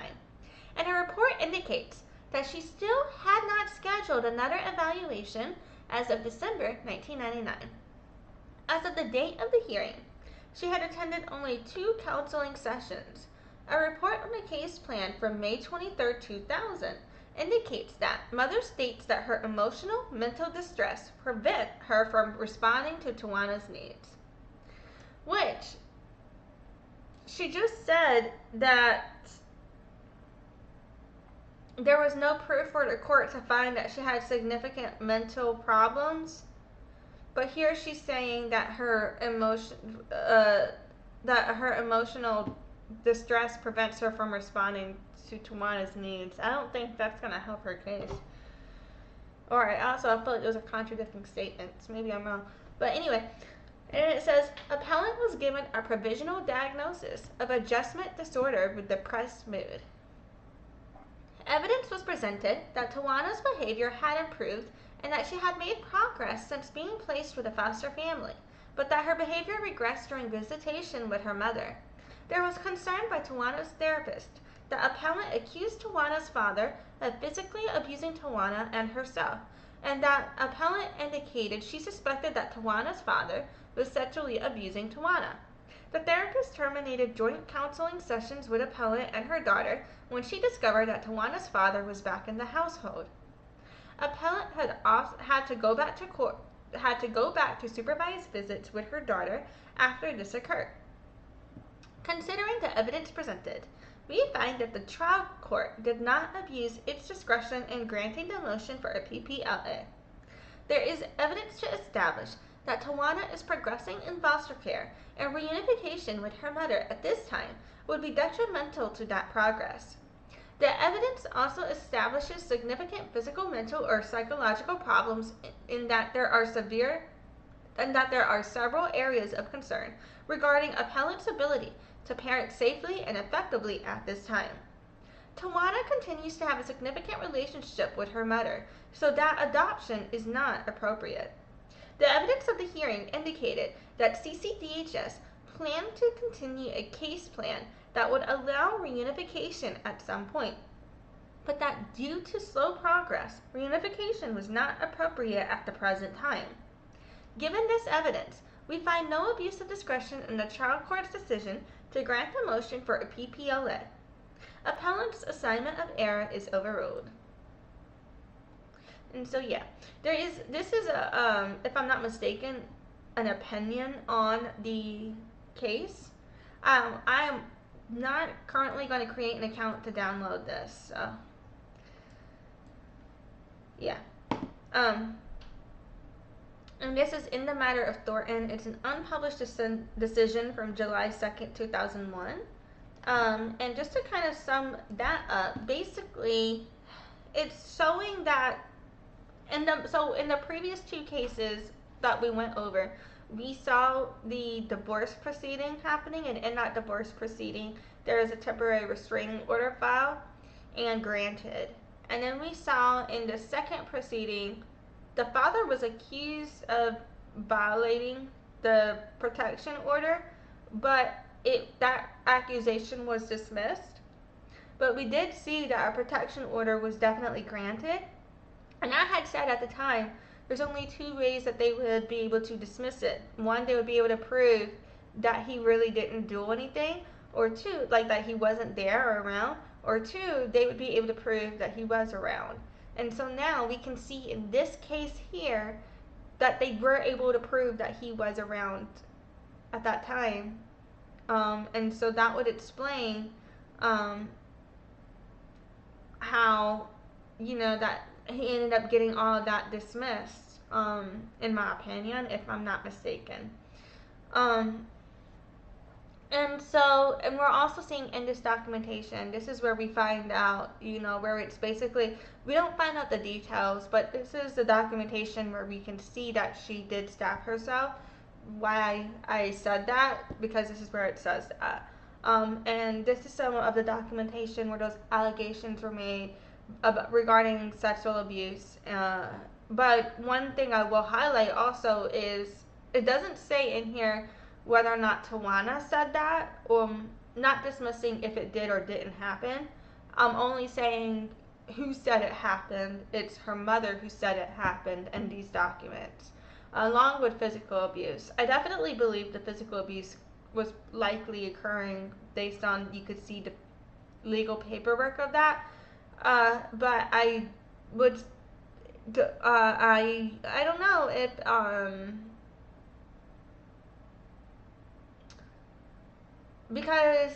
Speaker 1: and her report indicates that she still had not scheduled another evaluation as of December 1999. As of the date of the hearing, she had attended only 2 counseling sessions. A report on the case plan from May 23, 2000 indicates that mother states that her emotional mental distress prevent her from responding to Tajuana's needs. Which, she just said that there was no proof for the court to find that she had significant mental problems. But here she's saying that her emotional distress prevents her from responding to Tajuana's needs. I don't think that's going to help her case. Or also, I feel like those are contradicting statements. Maybe I'm wrong. But anyway, and it says, appellant was given a provisional diagnosis of adjustment disorder with depressed mood. Evidence was presented that Tajuana's behavior had improved and that she had made progress since being placed with a foster family, but that her behavior regressed during visitation with her mother. There was concern by Tajuana's therapist that appellant accused Tajuana's father of physically abusing Tajuana and herself, and that appellant indicated she suspected that Tajuana's father was sexually abusing Tajuana. The therapist terminated joint counseling sessions with appellant and her daughter when she discovered that Tajuana's father was back in the household. Appellant had to go back to supervised visits with her daughter after this occurred. Considering the evidence presented, we find that the trial court did not abuse its discretion in granting the motion for a PPLA. There is evidence to establish that Tajuana is progressing in foster care, and reunification with her mother at this time would be detrimental to that progress. The evidence also establishes significant physical, mental, or psychological problems in that there are several areas of concern regarding appellant's ability to parent safely and effectively at this time. Tajuana continues to have a significant relationship with her mother, so that adoption is not appropriate. The evidence of the hearing indicated that CCDHS planned to continue a case plan that would allow reunification at some point, but that due to slow progress, reunification was not appropriate at the present time. Given this evidence, we find no abuse of discretion in the trial court's decision to grant the motion for a PPLA. Appellant's assignment of error is overruled. And so yeah, this is a, if I'm not mistaken, an opinion on the case. I am not currently going to create an account to download this. So. yeah. And this is in the matter of Thornton. It's an unpublished decision from July 2nd, 2001. And just to kind of sum that up, basically, it's showing that in the previous two cases that we went over, we saw the divorce proceeding happening, and in that divorce proceeding, there is a temporary restraining order filed and granted. And then we saw in the second proceeding, the father was accused of violating the protection order, but that accusation was dismissed. But we did see that a protection order was definitely granted. And I had said at the time, there's only two ways that they would be able to dismiss it. One, they would be able to prove that he really didn't do anything, or two, like that he wasn't there or around, or two, they would be able to prove that he was around. And so now we can see in this case here that they were able to prove that he was around at that time. And so that would explain how, that he ended up getting all of that dismissed, in my opinion, if I'm not mistaken. And we're also seeing in this documentation, this is where we find out, where it's basically, we don't find out the details, but this is the documentation where we can see that she did stab herself. Why I said that, because this is where it says that. And this is some of the documentation where those allegations were made regarding sexual abuse. But one thing I will highlight also is, it doesn't say in here whether or not Tajuana said that, not dismissing if it did or didn't happen. I'm only saying who said it happened. It's her mother who said it happened in these documents, along with physical abuse. I definitely believe the physical abuse was likely occurring based on, you could see the legal paperwork of that. But I would, I don't know if, because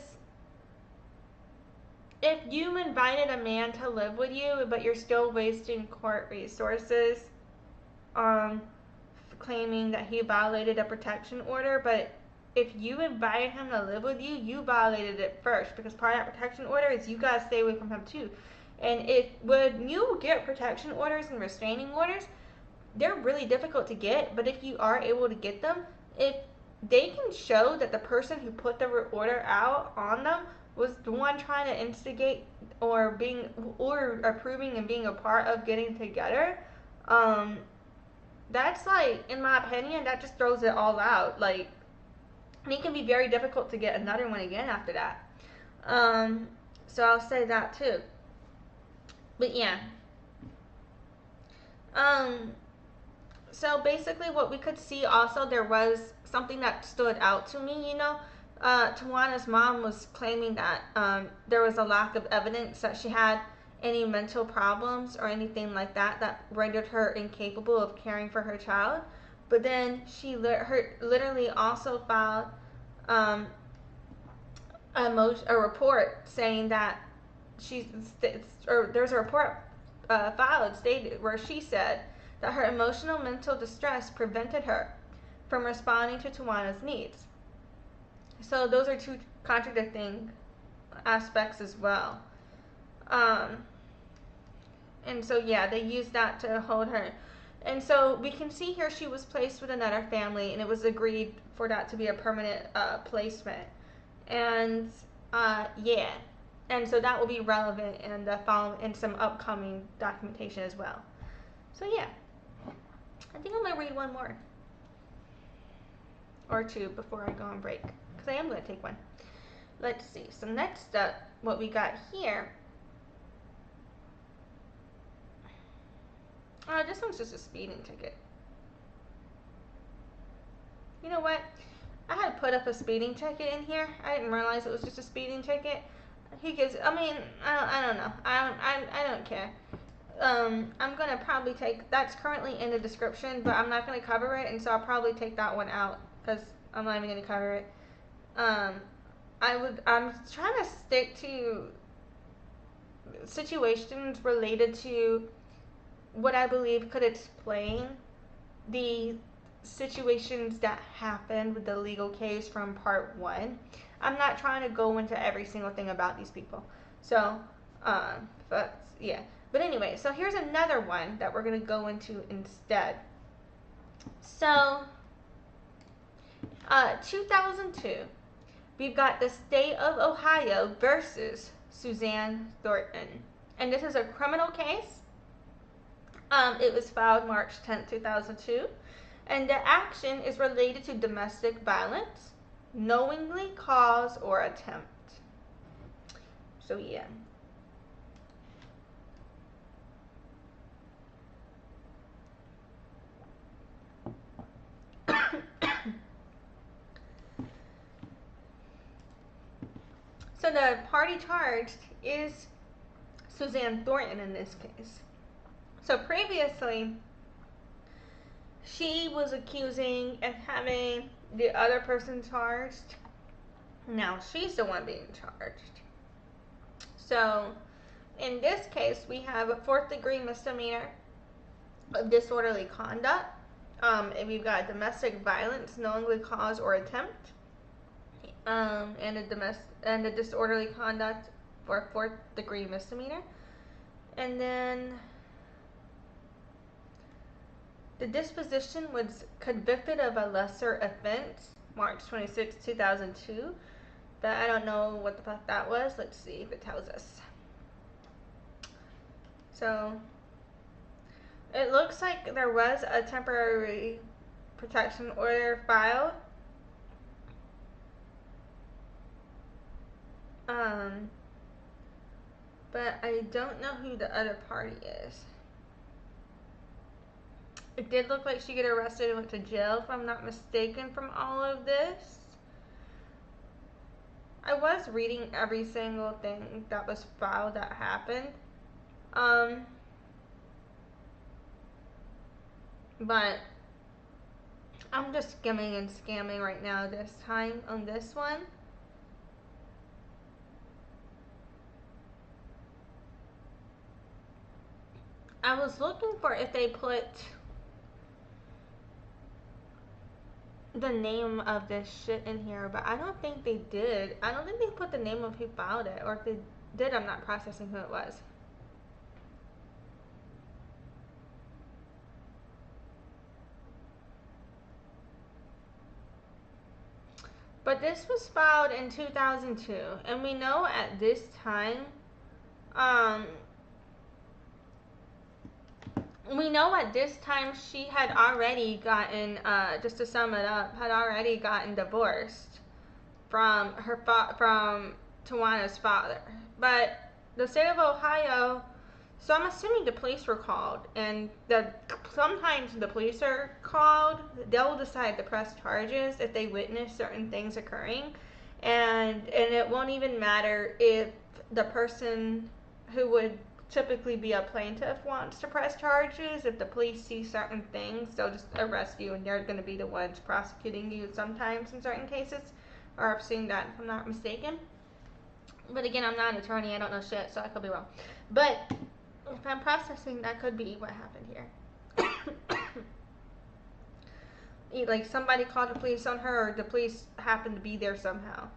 Speaker 1: if you invited a man to live with you, but you're still wasting court resources, claiming that he violated a protection order, but if you invited him to live with you, you violated it first, because part of that protection order is you gotta stay away from him too. And when you get protection orders and restraining orders, they're really difficult to get, but if you are able to get them, if they can show that the person who put the order out on them was the one trying to instigate or approving and being a part of getting together, that's like, in my opinion, that just throws it all out. Like, it can be very difficult to get another one again after that. So I'll say that too. But yeah. So basically what we could see also, there was something that stood out to me, Tajuana's mom was claiming that there was a lack of evidence that she had any mental problems or anything like that rendered her incapable of caring for her child. But then she literally also filed a report saying that there's a report filed stated where she said that her emotional mental distress prevented her from responding to Tajuana's needs. So those are two contradicting aspects as well. And so yeah, they used that to hold her. And so we can see here she was placed with another family, and it was agreed for that to be a permanent placement. And yeah, and so that will be relevant in some upcoming documentation as well. So yeah, I think I'm gonna read one more or two before I go on break, because I am gonna take one. Let's see. So next up, what we got here. This one's just a speeding ticket. You know what? I had put up a speeding ticket in here. I didn't realize it was just a speeding ticket. I don't know. I don't care. I'm gonna probably take, that's currently in the description, but I'm not gonna cover it, and so I'll probably take that one out, because I'm not even gonna cover it. I'm trying to stick to situations related to what I believe could explain the situations that happened with the legal case from part 1. I'm not trying to go into every single thing about these people. So, but yeah. But anyway, so here's another one that we're going to go into instead. So, 2002, we've got the state of Ohio versus Susanne Thornton. And this is a criminal case. It was filed March 10th, 2002. And the action is related to domestic violence, knowingly cause or attempt. So, yeah. So the party charged is Susanne Thornton in this case. So previously, she was accusing and having the other person charged. Now she's the one being charged. So in this case, we have a 4th degree misdemeanor of disorderly conduct. And we've got domestic violence, knowingly cause or attempt, and a disorderly conduct for a 4th degree misdemeanor. And then the disposition was convicted of a lesser offense, March 26, 2002. But I don't know what the fuck that was. Let's see if it tells us. So it looks like there was a temporary protection order filed. But I don't know who the other party is. It did look like she got arrested and went to jail, if I'm not mistaken, from all of this. I was reading every single thing that was filed that happened. But I'm just skimming and scamming right now this time on this one. I was looking for if they put the name of this shit in here, but I don't think they did. I don't think they put the name of who filed it, or if they did, I'm not processing who it was. But this was filed in 2002, and we know at this time, she had already gotten, just to sum it up, had already gotten divorced from from Tajuana's father. But the state of Ohio, so I'm assuming the police were called, and sometimes the police are called. They'll decide to press charges if they witness certain things occurring, and it won't even matter if the person who would typically be a plaintiff wants to press charges. If the police see certain things, they'll just arrest you, and they're going to be the ones prosecuting you sometimes in certain cases, or I've seen that if I'm not mistaken. But again, I'm not an attorney, I don't know shit, so I could be wrong. But if I'm processing, that could be what happened here. Like somebody called the police on her, or the police happened to be there somehow.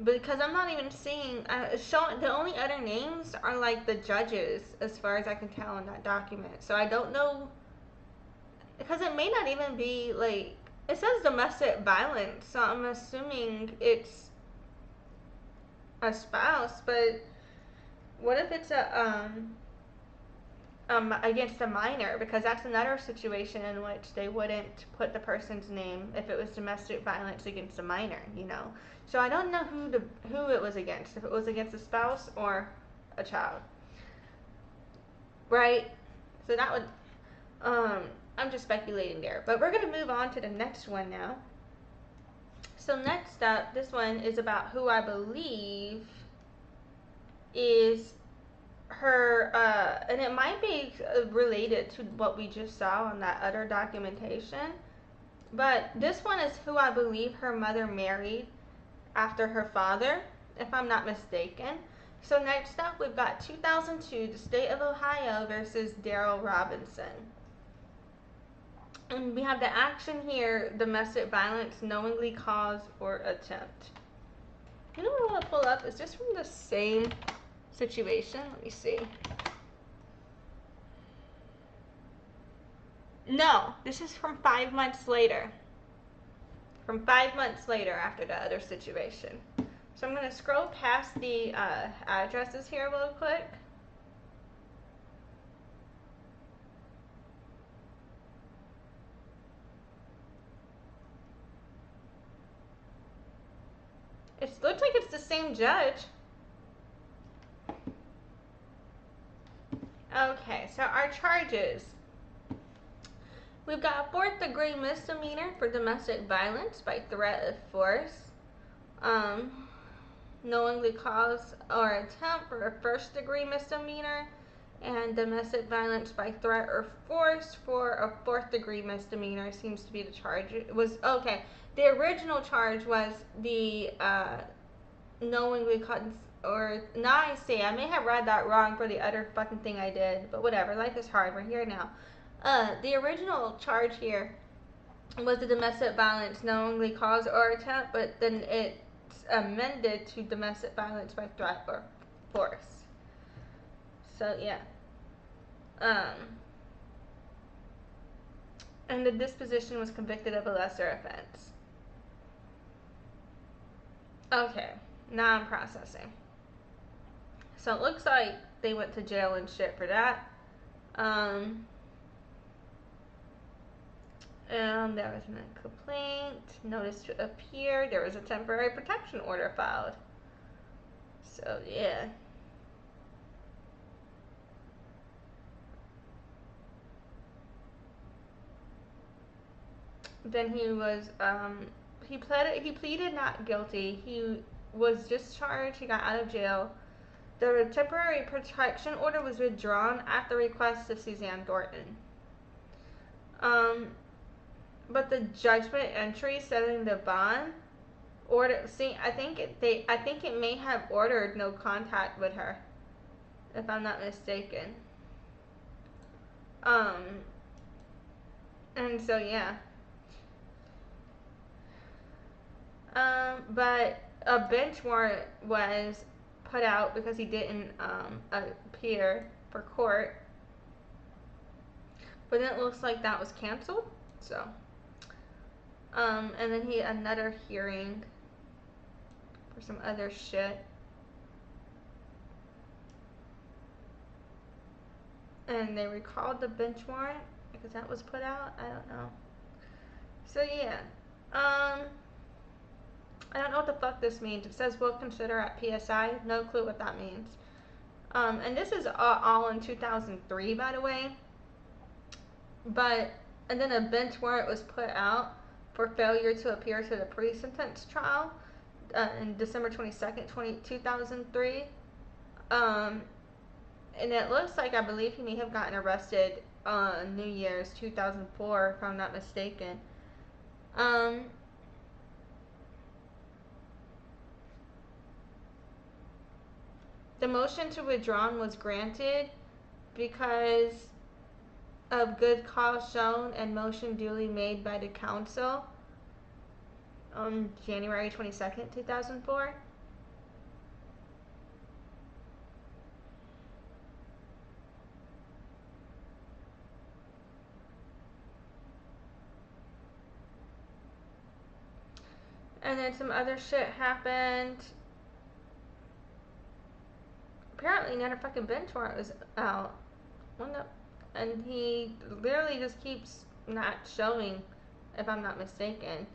Speaker 1: Because I'm not even seeing, the only other names are like the judges, as far as I can tell in that document. So I don't know, because it may not even be like, it says domestic violence, so I'm assuming it's a spouse, but what if it's against a minor? Because that's another situation in which they wouldn't put the person's name if it was domestic violence against a minor, you know. So I don't know who it was against, if it was against a spouse or a child, right? So that would, I'm just speculating there, but we're gonna move on to the next one now. So next up, this one is about who I believe is her, and it might be related to what we just saw on that other documentation, but this one is who I believe her mother married after her father, if I'm not mistaken. So next up, we've got 2002, the state of Ohio versus Daryl Robinson. And we have the action here, domestic violence, knowingly cause or attempt. You know what I want to pull up? Is this from the same situation? Let me see. No, this is from 5 months later. From 5 months later after the other situation. So I'm going to scroll past the addresses here real quick. It looks like it's the same judge. Okay, so our charges. We've got a 4th degree misdemeanor for domestic violence by threat of force. Knowingly cause or attempt for a 1st degree misdemeanor, and domestic violence by threat or force for a 4th degree misdemeanor seems to be the charge. It was okay. The original charge was the knowingly cause, or now I see, I may have read that wrong for the other fucking thing I did, but whatever. Life is hard. We're here now. The original charge here was the domestic violence knowingly cause or attempt, but then it's amended to domestic violence by threat or force. So yeah. And the disposition was convicted of a lesser offense. Okay, now I'm processing. So it looks like they went to jail and shit for that. And there was a complaint, notice to appear, there was a temporary protection order filed. So, yeah. Then he was, he pleaded not guilty. He was discharged, he got out of jail. The temporary protection order was withdrawn at the request of Susanne Thornton. But the judgment entry setting the bond order, I think it may have ordered no contact with her, if I'm not mistaken. And so yeah. But a bench warrant was put out because he didn't appear for court. But it looks like that was canceled. So, and then he had another hearing for some other shit. And they recalled the bench warrant because that was put out. I don't know. So yeah. I don't know what the fuck this means. It says we'll consider at PSI. No clue what that means. And this is all in 2003, by the way. And then a bench warrant was put out for failure to appear to the pre-sentence trial in December 22nd, 2003. And it looks like, I believe he may have gotten arrested on New Year's 2004, if I'm not mistaken. The motion to withdraw was granted because of good cause shown and motion duly made by the counsel on January 22nd, 2004. And then some other shit happened. Apparently another fucking bench warrant was out. And he literally just keeps not showing, if I'm not mistaken.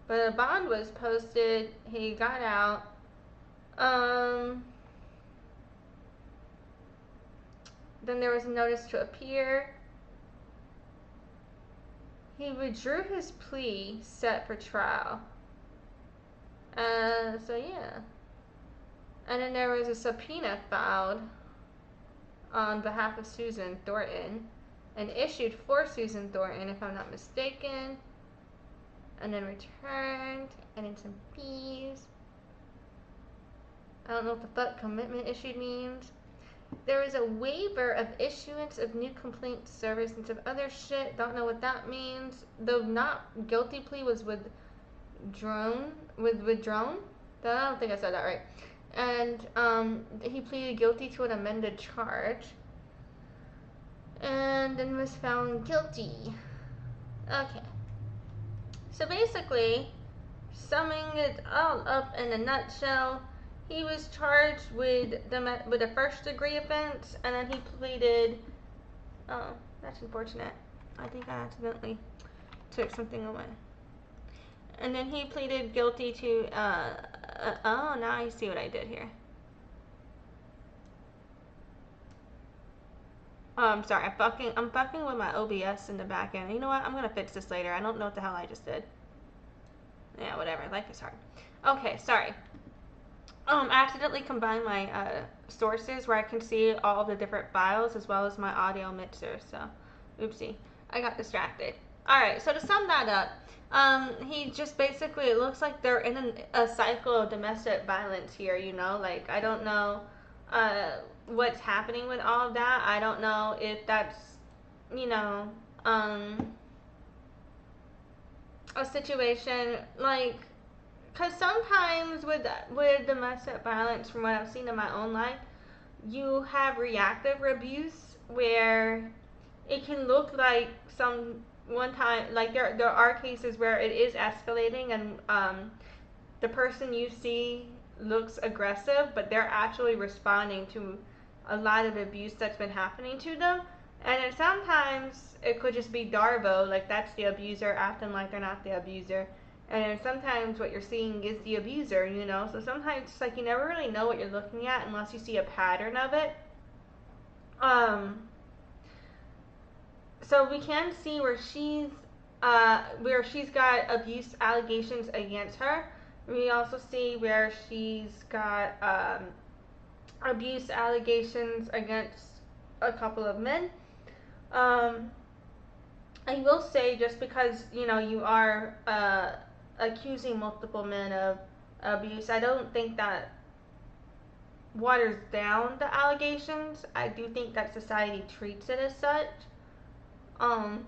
Speaker 1: But a bond was posted. He got out. Then there was a notice to appear. He withdrew his plea set for trial. So yeah. And then there was a subpoena filed on behalf of Susanne Thornton and issued for Susanne Thornton, if I'm not mistaken, and then returned, and then some fees. I don't know what the fuck commitment issued means. There is a waiver of issuance of new complaint service and some other shit. Don't know what that means. The not guilty plea was withdrawn. I don't think I said that right. And he pleaded guilty to an amended charge. And then was found guilty. Okay. So basically, summing it all up in a nutshell, he was charged with a first-degree offense, and then he pleaded. Oh, that's unfortunate. I think I accidentally took something away. And then he pleaded guilty to. Oh, now I see what I did here. I'm sorry. I'm fucking with my OBS in the back end. You know what? I'm gonna fix this later. I don't know what the hell I just did. Yeah, whatever. Life is hard. Okay, sorry. I accidentally combined my sources where I can see all of the different files as well as my audio mixer. So, oopsie, I got distracted. All right, so to sum that up, he just basically, it looks like they're in a cycle of domestic violence here. You know, like I don't know what's happening with all of that. I don't know if that's, you know, a situation like. Because sometimes with domestic violence, from what I've seen in my own life, you have reactive abuse where it can look like one time, like there are cases where it is escalating and the person you see looks aggressive, but they're actually responding to a lot of abuse that's been happening to them. And then sometimes it could just be Darvo, like that's the abuser acting like they're not the abuser. And sometimes what you're seeing is the abuser, you know. So sometimes it's like you never really know what you're looking at unless you see a pattern of it. So we can see where she's got abuse allegations against her. We also see where she's got abuse allegations against a couple of men. I will say, just because, you know, you are accusing multiple men of abuse, I don't think that waters down the allegations. I do think that society treats it as such. I'm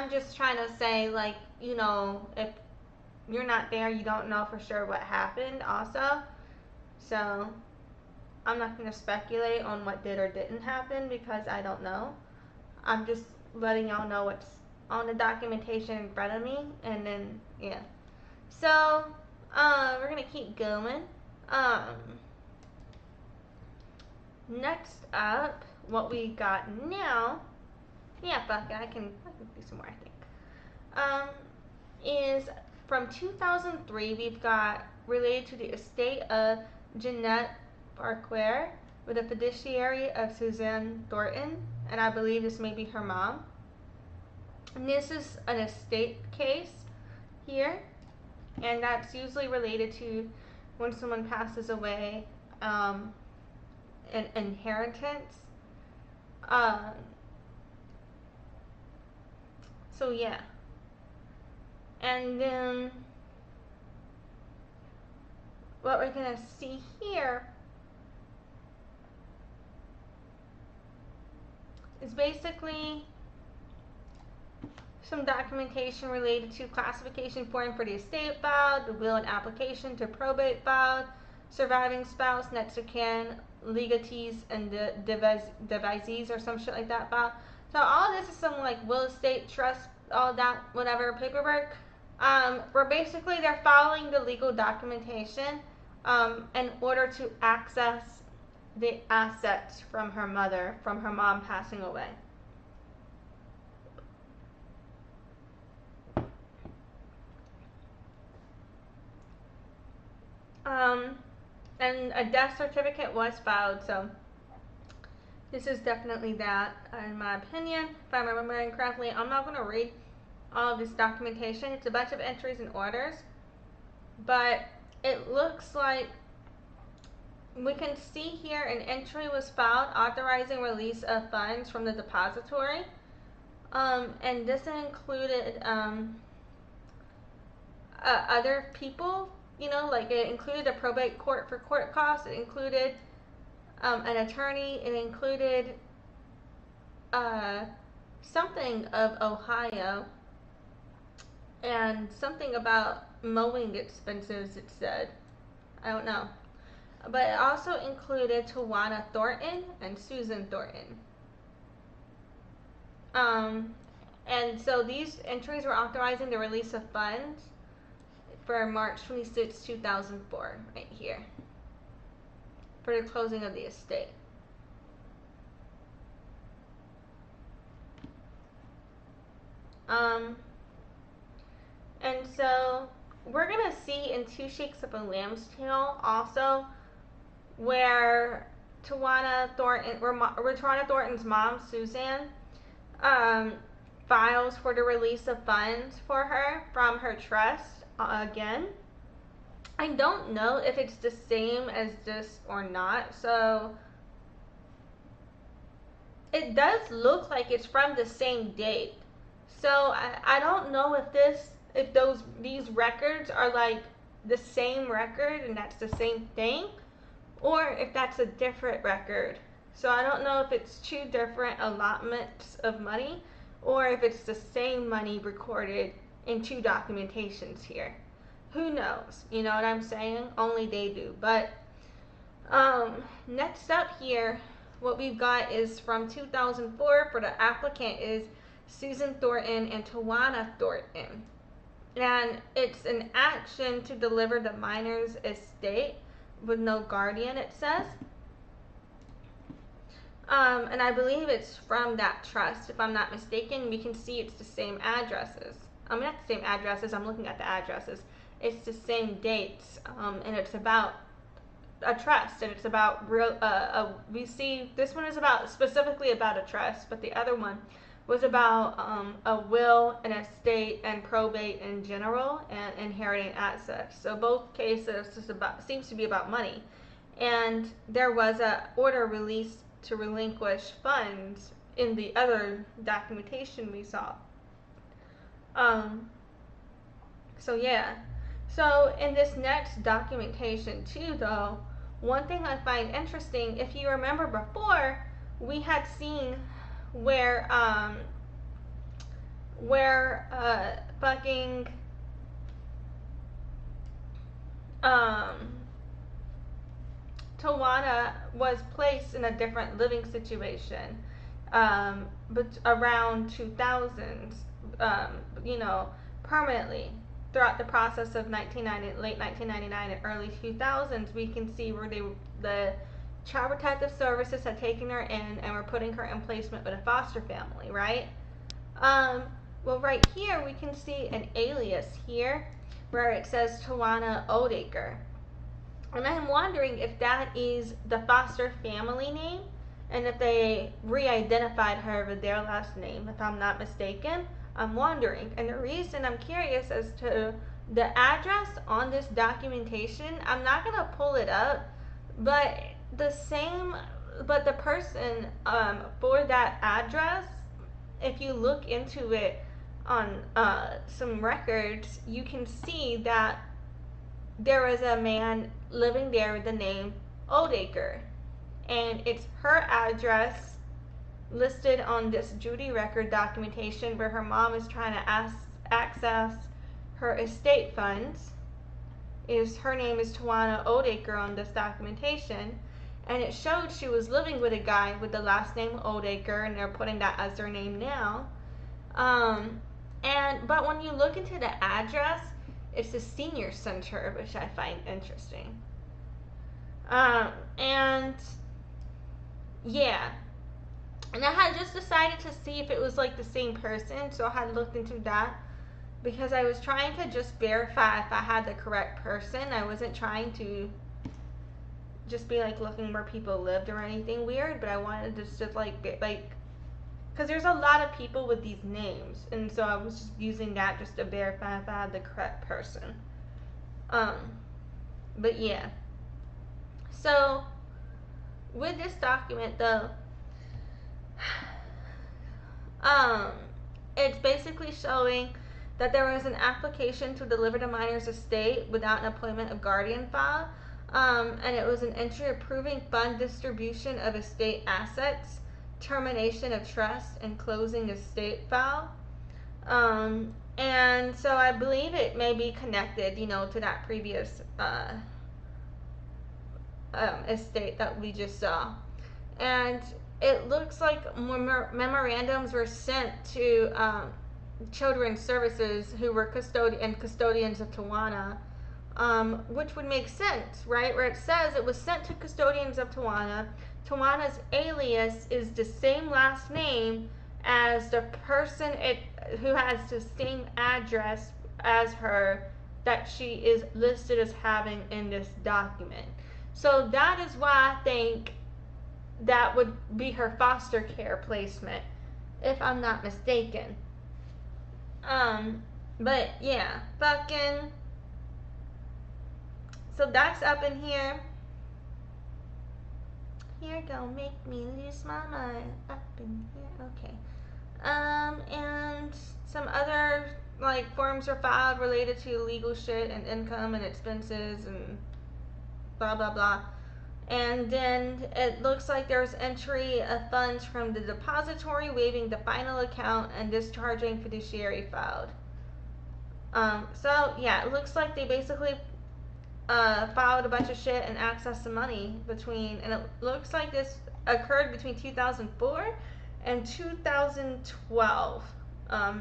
Speaker 1: just trying to say, like, you know, if you're not there, you don't know for sure what happened also. So I'm not going to speculate on what did or didn't happen because I don't know. I'm just letting y'all know what's on the documentation in front of me, and then, yeah. So, we're gonna keep going. Next up, what we got now, yeah, fuck it, I can do some more, I think, is from 2003, we've got related to the estate of Jeanette Farquer with a fiduciary of Susanne Tajuana, and I believe this may be her mom. And this is an estate case here, and that's usually related to when someone passes away, an inheritance. So yeah. And then what we're gonna see here is basically some documentation related to classification form for the estate filed, the will and application to probate filed, surviving spouse, next of kin, legatees, and the devisees or some shit like that filed. So all this is some like will, estate, trust, all that whatever paperwork. Where basically they're following the legal documentation in order to access the assets from her mother, from her mom passing away. And a death certificate was filed, so this is definitely that, in my opinion, if I'm remembering correctly. I'm not going to read all of this documentation. It's a bunch of entries and orders, but it looks like we can see here an entry was filed authorizing release of funds from the depository, and this included other people you know, like it included a probate court for court costs, it included an attorney, it included something of Ohio, and something about mowing expenses, it said. I don't know. But it also included Tajuana Thornton and Susanne Thornton. And so these entries were authorizing the release of funds for March 26, 2004, right here, for the closing of the estate. And so we're going to see in Two Shakes of a Lamb's Tail also where Tajuana Thornton's mom, Susanne, files for the release of funds for her from her trust again. I don't know if it's the same as this or not, so it does look like it's from the same date. So I don't know if these records are like the same record and that's the same thing, or if that's a different record. So I don't know if it's two different allotments of money, or if it's the same money recorded in two documentations here. Who knows? You know what I'm saying? Only they do. But next up here, what we've got is from 2004 for the applicant is Susanne Thornton and Tajuana Thornton. And it's an action to deliver the minor's estate with no guardian, it says. And I believe it's from that trust, if I'm not mistaken. We can see it's the same addresses. I mean, not the same addresses, I'm looking at the addresses. It's the same dates, and it's about a trust, and it's about we see this one is about specifically about a trust, but the other one was about a will, an estate, and probate in general, and inheriting assets. So both cases seems to be about money, and there was a order released to relinquish funds in the other documentation we saw. So yeah. So in this next documentation too, though, one thing I find interesting, if you remember before, we had seen where fucking Tajuana was placed in a different living situation, but around 2000s, you know, permanently. Throughout the process of late 1999 and early 2000s, we can see where the Child Protective Services had taken her in and were putting her in placement with a foster family, right? Well, right here we can see an alias here where it says Tajuana Oldaker. And I'm wondering if that is the foster family name and if they re-identified her with their last name, if I'm not mistaken. I'm wondering, and the reason I'm curious as to the address on this documentation, I'm not going to pull it up, but the person for that address, if you look into it on some records, you can see that there was a man living there with the name Oldaker, and it's her address listed on this Judy record documentation where her mom is trying to access her estate funds. Her name is Tajuana Oldaker on this documentation, and it showed she was living with a guy with the last name Oldaker, and they're putting that as their name now. But when you look into the address, it's the senior center, which I find interesting. And yeah. And I had just decided to see if it was like the same person, so I had looked into that because I was trying to just verify if I had the correct person. I wasn't trying to just be like looking where people lived or anything weird, but I wanted to just like because there's a lot of people with these names, and so I was just using that just to verify if I had the correct person. But yeah. So with this document though, it's basically showing that there was an application to deliver the minor's estate without an appointment of guardian filed, and it was an entry approving fund distribution of estate assets, termination of trust, and closing estate file. And so I believe it may be connected, to that previous estate that we just saw. And it looks like memorandums were sent to children's services who were custodians of Tajuana, which would make sense, right? Where it says it was sent to custodians of Tajuana. Tajuana's alias is the same last name as the person who has the same address as her that she is listed as having in this document. So that is why I think that would be her foster care placement, if I'm not mistaken. But yeah, so that's up in here. Here go, make me lose my mind. Up in here, okay. And some other forms are filed related to legal shit and income and expenses and blah blah blah. And then it looks like there's entry of funds from the depository waiving the final account and discharging fiduciary filed. So yeah, it looks like they basically filed a bunch of shit and accessed the money and it looks like this occurred between 2004 and 2012.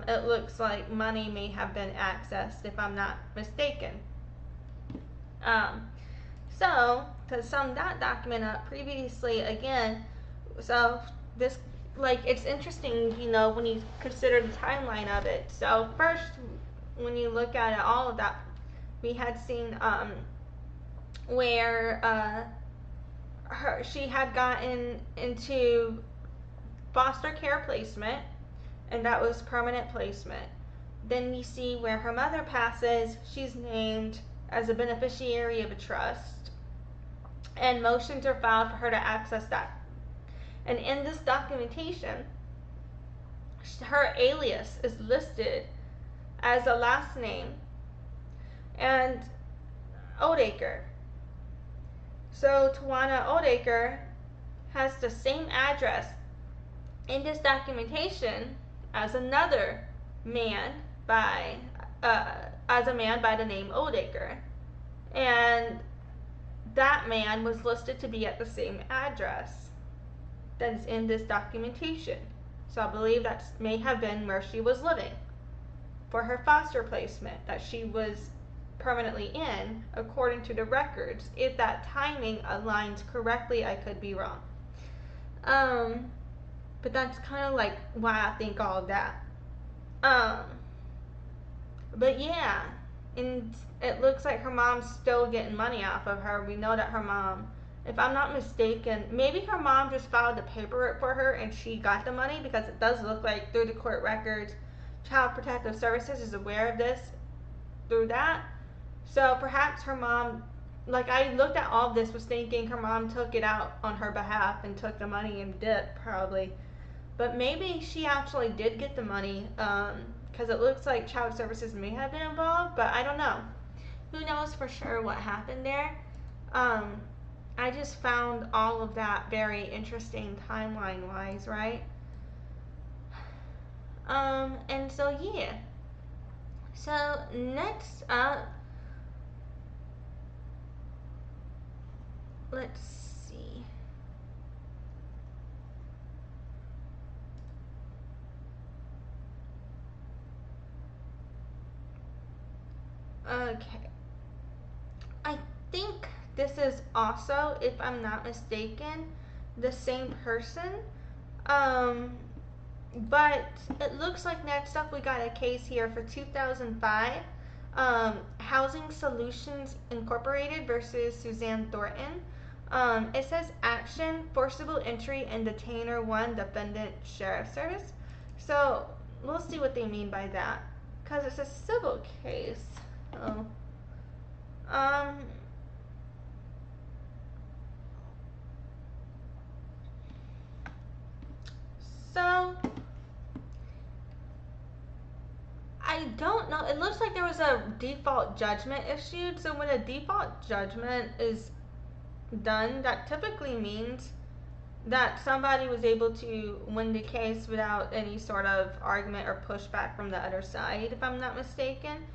Speaker 1: It looks like money may have been accessed, if I'm not mistaken. So, to sum that document up, previously, again, so this, it's interesting, when you consider the timeline of it. So, first, when you look at it, all of that, we had seen, where, she had gotten into foster care placement, and that was permanent placement. Then we see where her mother passes, she's named as a beneficiary of a trust, and motions are filed for her to access that. And in this documentation, her alias is listed as a last name and Oldaker. So Tajuana Oldaker has the same address in this documentation as another man by the name Oldaker, and that man was listed to be at the same address that's in this documentation. So I believe that may have been where she was living for her foster placement that she was permanently in, according to the records. If that timing aligns correctly, I could be wrong. But that's kind of why I think all of that. But yeah, and it looks like her mom's still getting money off of her. We know that her mom, if I'm not mistaken, maybe her mom just filed the paperwork for her and she got the money, because it does look like through the court records, Child Protective Services is aware of this through that. So perhaps her mom, I looked at all of this, was thinking her mom took it out on her behalf and took the money and dipped, probably. But maybe she actually did get the money, because it looks like Child Services may have been involved, but I don't know. Who knows for sure what happened there? I just found all of that very interesting timeline-wise, right? And so, yeah. So, next up, let's see. Okay. I think this is also, if I'm not mistaken, the same person. But it looks like next up we got a case here for 2005. Housing Solutions Incorporated versus Susanne Thornton. It says action, forcible entry, and detainer 1, defendant, sheriff service. So we'll see what they mean by that, because it's a civil case. Oh. So I I don't know. It looks like there was a default judgment issued. So when a default judgment is done, that typically means that somebody was able to win the case without any sort of argument or pushback from the other side, if I'm not mistaken,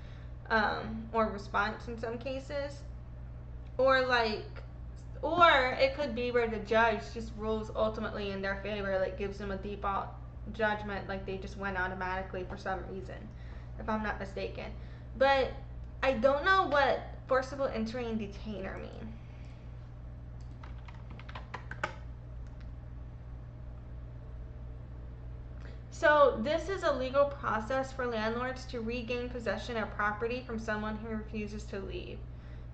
Speaker 1: or response in some cases. Or it could be where the judge just rules ultimately in their favor, like gives them a default judgment, like they just went automatically for some reason, if I'm not mistaken. But I don't know what forcible entry and detainer mean. So this is a legal process for landlords to regain possession of property from someone who refuses to leave.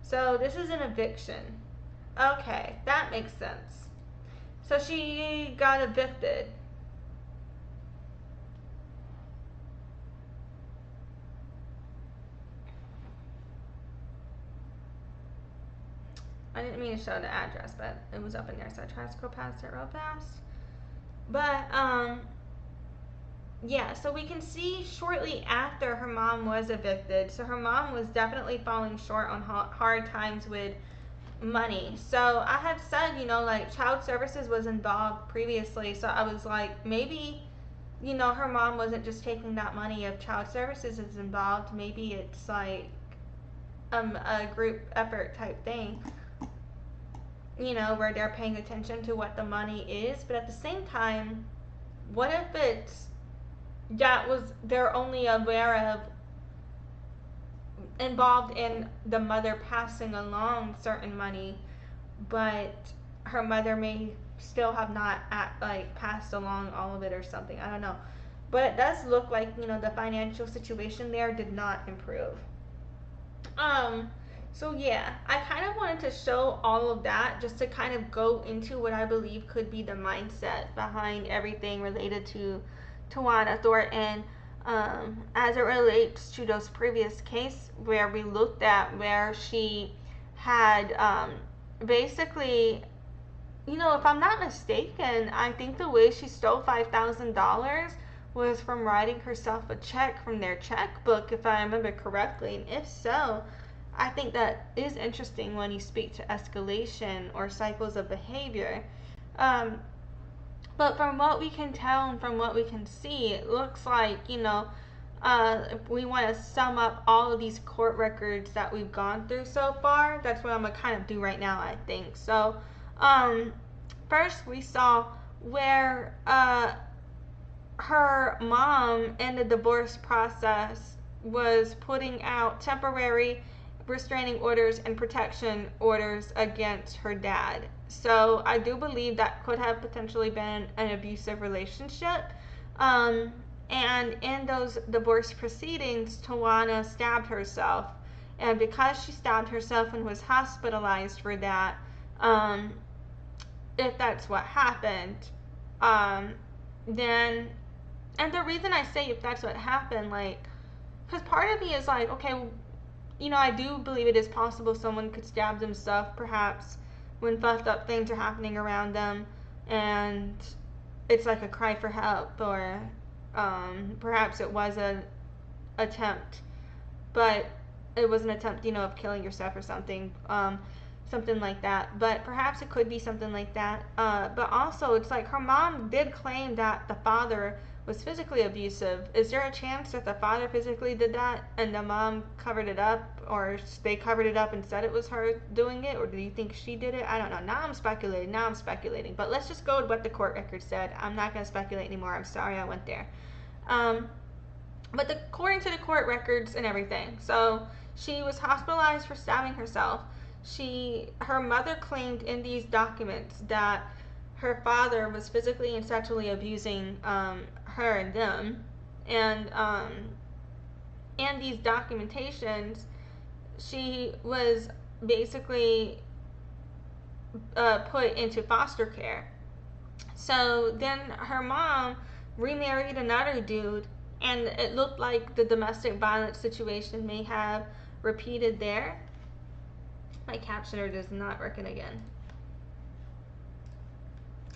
Speaker 1: So this is an eviction. Okay, that makes sense. So she got evicted. I didn't mean to show the address, but it was up in there, so I tried to scroll past it real fast. But, yeah, so we can see shortly after her mom was evicted, so her mom was definitely falling short on hard times with money. So I had said, like child services was involved previously, so I was like, maybe, her mom wasn't just taking that money if child services is involved. Maybe it's like a group effort type thing, where they're paying attention to what the money is. But at the same time, what if they're only aware of, involved in the mother passing along certain money, but her mother may still have not passed along all of it or something. I don't know. But it does look like, the financial situation there did not improve. So yeah, I kind of wanted to show all of that just to kind of go into what I believe could be the mindset behind everything related to Tajuana Thornton, as it relates to those previous cases where we looked at where she had basically, if I'm not mistaken, I think the way she stole $5,000 was from writing herself a check from their checkbook, if I remember correctly. And if so, I think that is interesting when you speak to escalation or cycles of behavior. But from what we can tell and from what we can see, it looks like, if we want to sum up all of these court records that we've gone through so far, that's what I'm going to kind of do right now, I think. So, first we saw where her mom in the divorce process was putting out temporary restraining orders and protection orders against her dad. So I do believe that could have potentially been an abusive relationship. And in those divorce proceedings, Tajuana stabbed herself. And because she stabbed herself and was hospitalized for that, if that's what happened, then, and the reason I say if that's what happened, because part of me is like, okay, I do believe it is possible someone could stab themselves, perhaps when fucked up things are happening around them, and it's like a cry for help, or perhaps it was an attempt, but it was an attempt, of killing yourself or something, something like that. But perhaps it could be something like that. But also, it's like her mom did claim that the father was physically abusive. Is there a chance that the father physically did that and the mom covered it up, or they covered it up and said it was her doing it, or do you think she did it? I don't know. Now I'm speculating. But let's just go with what the court record said. I'm not going to speculate anymore. I'm sorry I went there. But according to the court records and everything, so she was hospitalized for stabbing herself. Her mother claimed in these documents that her father was physically and sexually abusing her and them, and in these documentations, she was basically put into foster care. So then her mom remarried another dude, and it looked like the domestic violence situation may have repeated there. My captioner is not working again.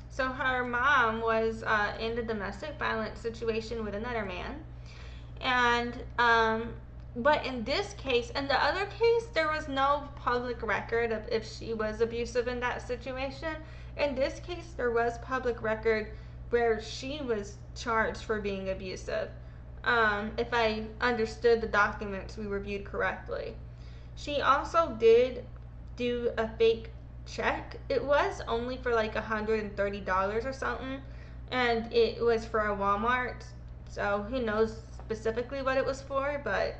Speaker 1: So her mom was in the domestic violence situation with another man, And but in this case, in the other case, there was no public record of if she was abusive in that situation. In this case, there was public record where she was charged for being abusive. If I understood the documents we reviewed correctly. She also did do a fake check. It was only for like $130 or something, and it was for a Walmart. So who knows specifically what it was for, but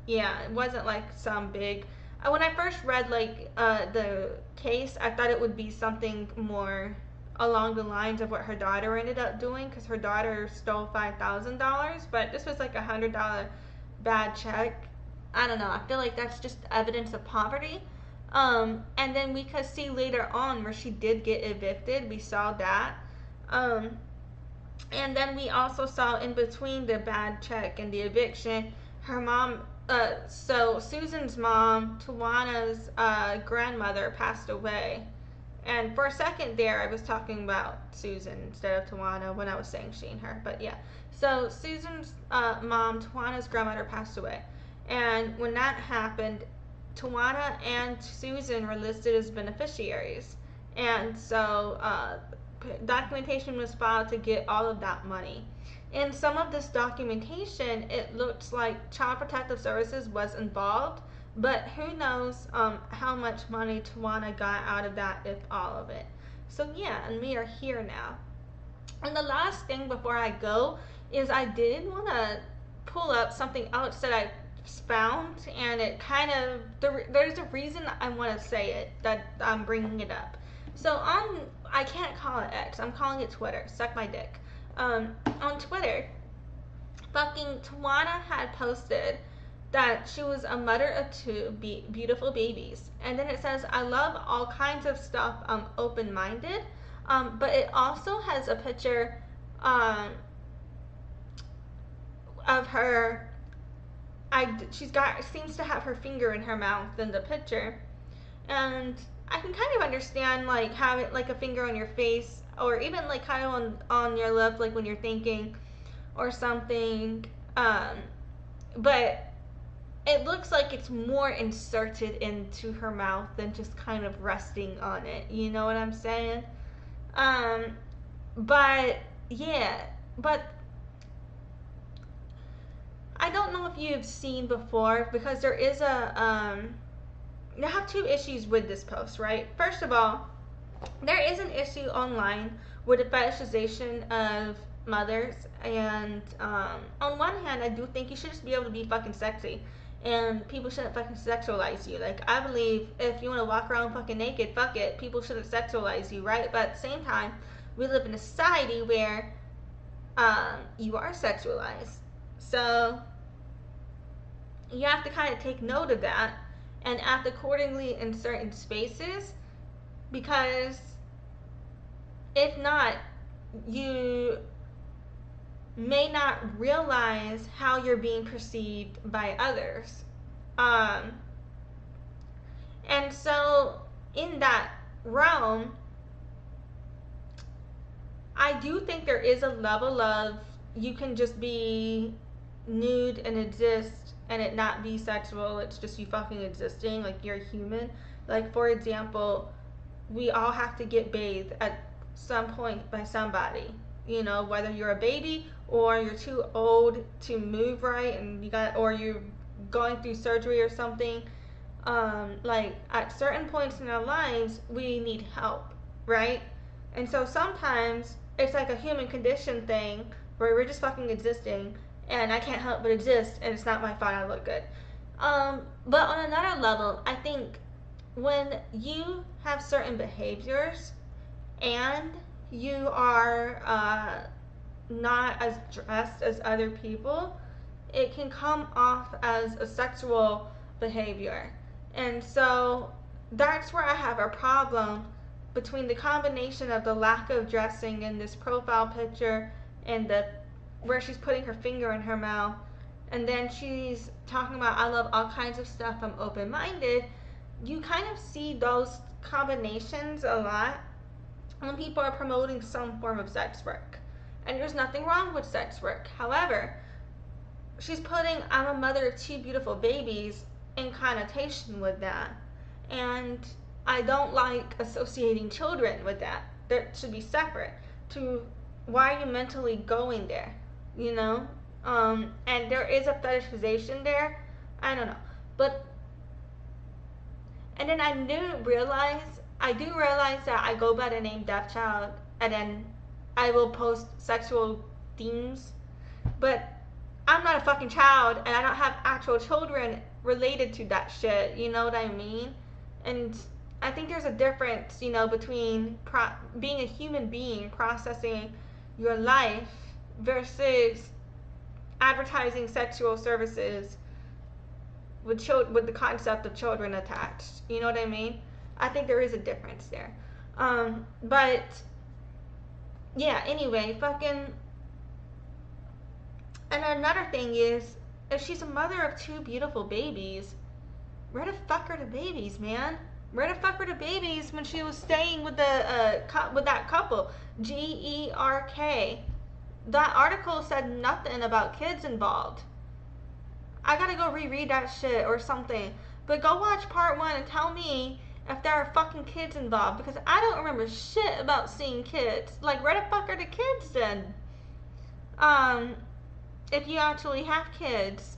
Speaker 1: yeah, it wasn't like some big. When I first read the case, I thought it would be something more along the lines of what her daughter ended up doing, because her daughter stole $5,000, but this was like $100 bad check. I don't know. I feel like that's just evidence of poverty. And then we could see later on where she did get evicted. We saw that. And then we also saw in between the bad check and the eviction, her mom, so Susan's mom, Tajuana's grandmother, passed away. And for a second there, I was talking about Susan instead of Tajuana when I was saying she and her. But yeah, so Susan's mom, Tajuana's grandmother, passed away. And when that happened, Tajuana and Susan were listed as beneficiaries. And so documentation was filed to get all of that money. In some of this documentation, it looks like Child Protective Services was involved, but who knows how much money Tajuana got out of that, if all of it. So yeah, and we are here now. And the last thing before I go is I did want to pull up something else that I found, and it kind of, there's a reason I want to say it, that I'm bringing it up. So I can't call it X, I'm calling it Twitter, suck my dick. On Twitter, fucking Tajuana had posted that she was a mother of two beautiful babies, and then it says, I love all kinds of stuff, I'm open-minded, but it also has a picture of her. Seems to have her finger in her mouth in the picture, and I can kind of understand like having like a finger on your face, or even like kind of on your lip, like when you're thinking or something, but it looks like it's more inserted into her mouth than just kind of resting on it, you know what I'm saying? But yeah, but I don't know if you've seen before, because there is I have two issues with this post, right? First of all, there is an issue online with the fetishization of mothers, and on one hand, I do think you should just be able to be fucking sexy, and people shouldn't fucking sexualize you. Like, I believe if you want to walk around fucking naked, fuck it, people shouldn't sexualize you, right? But at the same time, we live in a society where you are sexualized. So you have to kind of take note of that and act accordingly in certain spaces, because if not, you may not realize how you're being perceived by others. And so in that realm, I do think there is a level of, you can just be nude and exist and it not be sexual, it's just you fucking existing, like you're human. Like, for example, we all have to get bathed at some point by somebody, you know, whether you're a baby or you're too old to move right and or you're going through surgery or something. Like, at certain points in our lives, we need help, right? And so sometimes it's like a human condition thing where we're just fucking existing, and I can't help but exist, and it's not my fault I look good. But on another level, I think when you have certain behaviors and you are not as dressed as other people, it can come off as a sexual behavior. And so that's where I have a problem between the combination of the lack of dressing in this profile picture and where she's putting her finger in her mouth, and then she's talking about, I love all kinds of stuff, I'm open-minded. You kind of see those combinations a lot when people are promoting some form of sex work. And there's nothing wrong with sex work. However, she's putting I'm a mother of 2 beautiful babies in connotation with that. And I don't like associating children with that. That should be separate. To why are you mentally going there? You know? And there is a fetishization there. I don't know. But and then I do realize that I go by the name Deaf Child, and then I will post sexual themes, but I'm not a fucking child, and I don't have actual children related to that shit. You know what I mean? And I think there's a difference, you know, between being a human being processing your life versus advertising sexual services with the concept of children attached. You know what I mean? I think there is a difference there. But yeah, anyway, fucking. And another thing is, if she's a mother of 2 beautiful babies, where the fuck are the babies, man? Where the fuck were the babies when she was staying with that couple? Gerk. That article said nothing about kids involved. I gotta go reread that shit or something. But go watch part 1 and tell me if there are fucking kids involved, because I don't remember shit about seeing kids. Like, where the fuck are the kids then? If you actually have kids.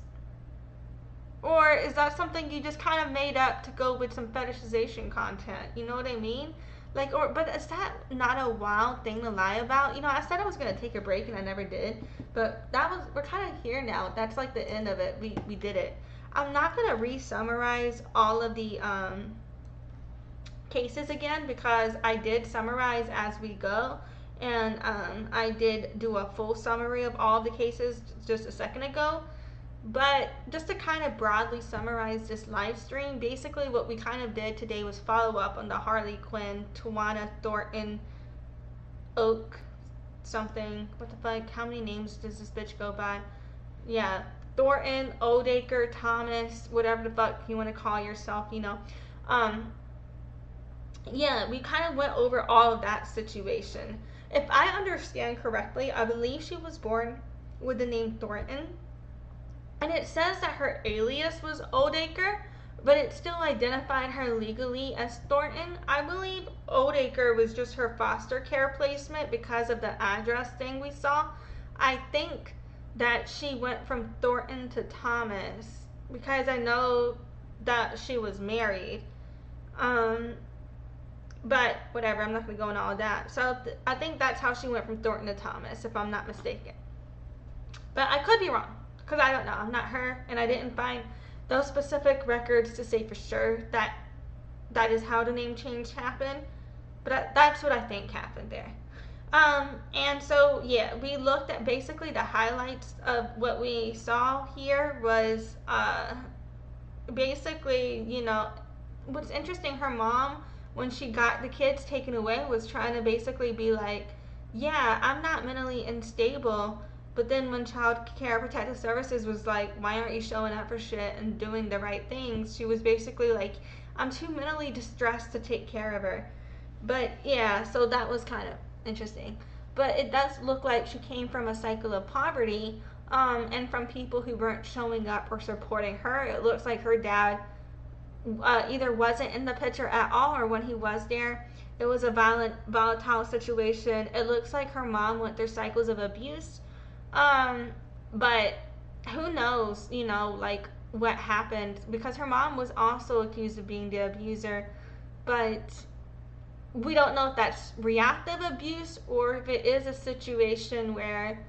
Speaker 1: Or is that something you just kind of made up to go with some fetishization content? You know what I mean? Like, but is that not a wild thing to lie about? You know, I said I was going to take a break and I never did. But we're kind of here now. That's like the end of it. We did it. I'm not going to re-summarize all of the cases again, because I did summarize as we go. And I did do a full summary of all of the cases just a second ago. But just to kind of broadly summarize this live stream, basically what we kind of did today was follow up on the Harley Quinn, Tajuana, Thornton, Oak, something. What the fuck? How many names does this bitch go by? Yeah, Thornton, Oldaker, Thomas, whatever the fuck you want to call yourself, you know. Yeah, we kind of went over all of that situation. If I understand correctly, I believe she was born with the name Thornton. And it says that her alias was Oldaker, but it still identified her legally as Thornton. I believe Oldaker was just her foster care placement because of the address thing we saw. I think that she went from Thornton to Thomas because I know that she was married. But whatever, I'm not going to go into all of that. So I think that's how she went from Thornton to Thomas, if I'm not mistaken. But I could be wrong, because I don't know. I'm not her, and I didn't find those specific records to say for sure that that is how the name change happened. But that's what I think happened there. And so, yeah, we looked at basically the highlights of what we saw here was basically, you know, what's interesting, her mom, when she got the kids taken away, was trying to basically be like, yeah, I'm not mentally unstable. But then when Child Care Protective Services was like, why aren't you showing up for shit and doing the right things? She was basically like, I'm too mentally distressed to take care of her. But yeah, so that was kind of interesting. But it does look like she came from a cycle of poverty, and from people who weren't showing up or supporting her. It looks like her dad either wasn't in the picture at all, or when he was there, it was a volatile situation. It looks like her mom went through cycles of abuse. But who knows, you know, like what happened, because her mom was also accused of being the abuser, but we don't know if that's reactive abuse or if it is a situation where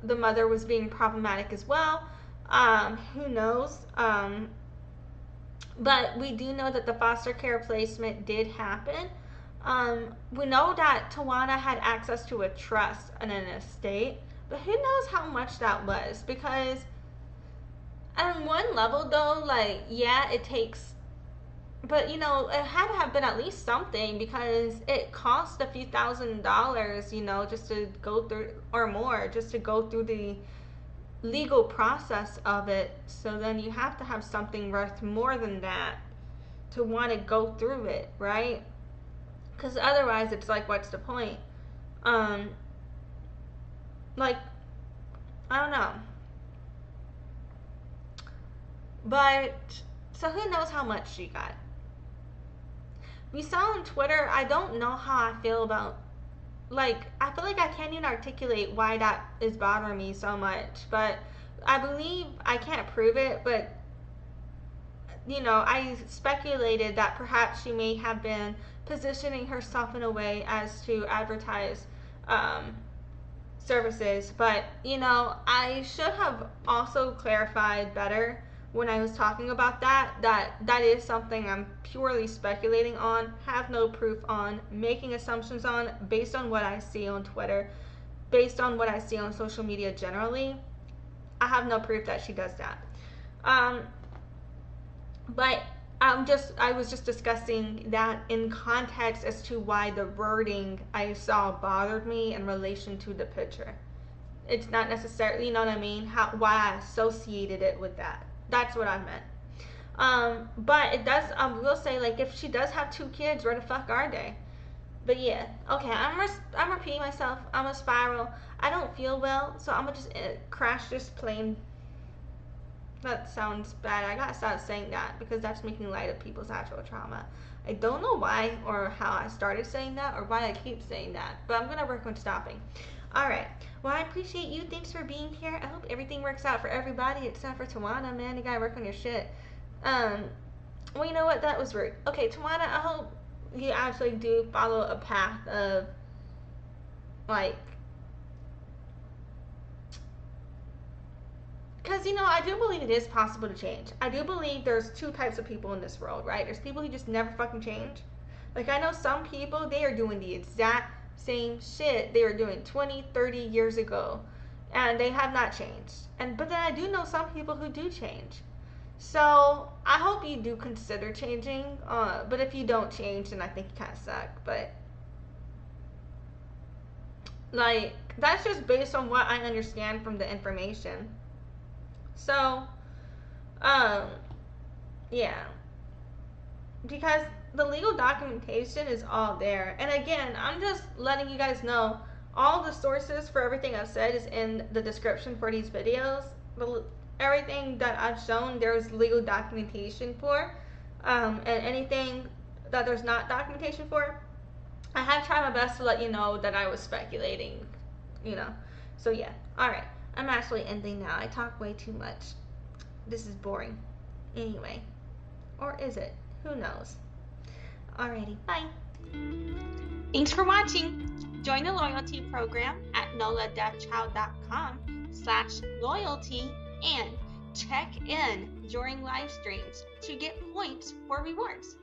Speaker 1: the mother was being problematic as well. Who knows? But we do know that the foster care placement did happen. We know that Tajuana had access to a trust and an estate, but who knows how much that was, because on one level though, like, yeah, it takes, but you know, it had to have been at least something, because it cost a few $1,000s, you know, just to go through, or more, just to go through the legal process of it. So then you have to have something worth more than that to want to go through it, right? Because otherwise it's like, what's the point? Like, I don't know. But, so who knows how much she got. We saw on Twitter, I don't know how I feel about, like, I feel like I can't even articulate why that is bothering me so much. But I believe, I can't prove it, but, you know, I speculated that perhaps she may have been positioning herself in a way as to advertise services. But, you know, I should have also clarified better when I was talking about that is something I'm purely speculating on, have no proof on, making assumptions on, based on what I see on Twitter, based on what I see on social media generally. I have no proof that she does that. But I was just discussing that in context as to why the wording I saw bothered me in relation to the picture. It's not necessarily, you know what I mean, why I associated it with that. That's what I meant. But it does, I will say, like, if she does have 2 kids, where the fuck are they? But yeah, okay, I'm repeating myself. I'm a spiral. I don't feel well, so I'm gonna just crash this plane. That sounds bad. I gotta stop saying that because that's making light of people's actual trauma. I don't know why or how I started saying that or why I keep saying that, but I'm gonna work on stopping. Alright, well, I appreciate you. Thanks for being here. I hope everything works out for everybody except for Tajuana, man. You gotta work on your shit. Well, you know what? That was rude. Okay, Tajuana, I hope you actually do follow a path of, like, because, you know, I do believe it is possible to change. I do believe there's 2 types of people in this world, right? There's people who just never fucking change. Like, I know some people, they are doing the exact same shit they were doing 20, 30 years ago, and they have not changed. But then I do know some people who do change. So I hope you do consider changing. But if you don't change, then I think you kind of suck. But, like, that's just based on what I understand from the information. So, yeah. Because the legal documentation is all there. And again, I'm just letting you guys know all the sources for everything I've said is in the description for these videos. Everything that I've shown, there's legal documentation for. And anything that there's not documentation for, I have tried my best to let you know that I was speculating, you know. So yeah, alright. I'm actually ending now. I talk way too much. This is boring. Anyway. Or is it? Who knows? Alrighty, bye. Thanks for watching. Join the loyalty program at noladeafchild.com/loyalty and check in during live streams to get points for rewards.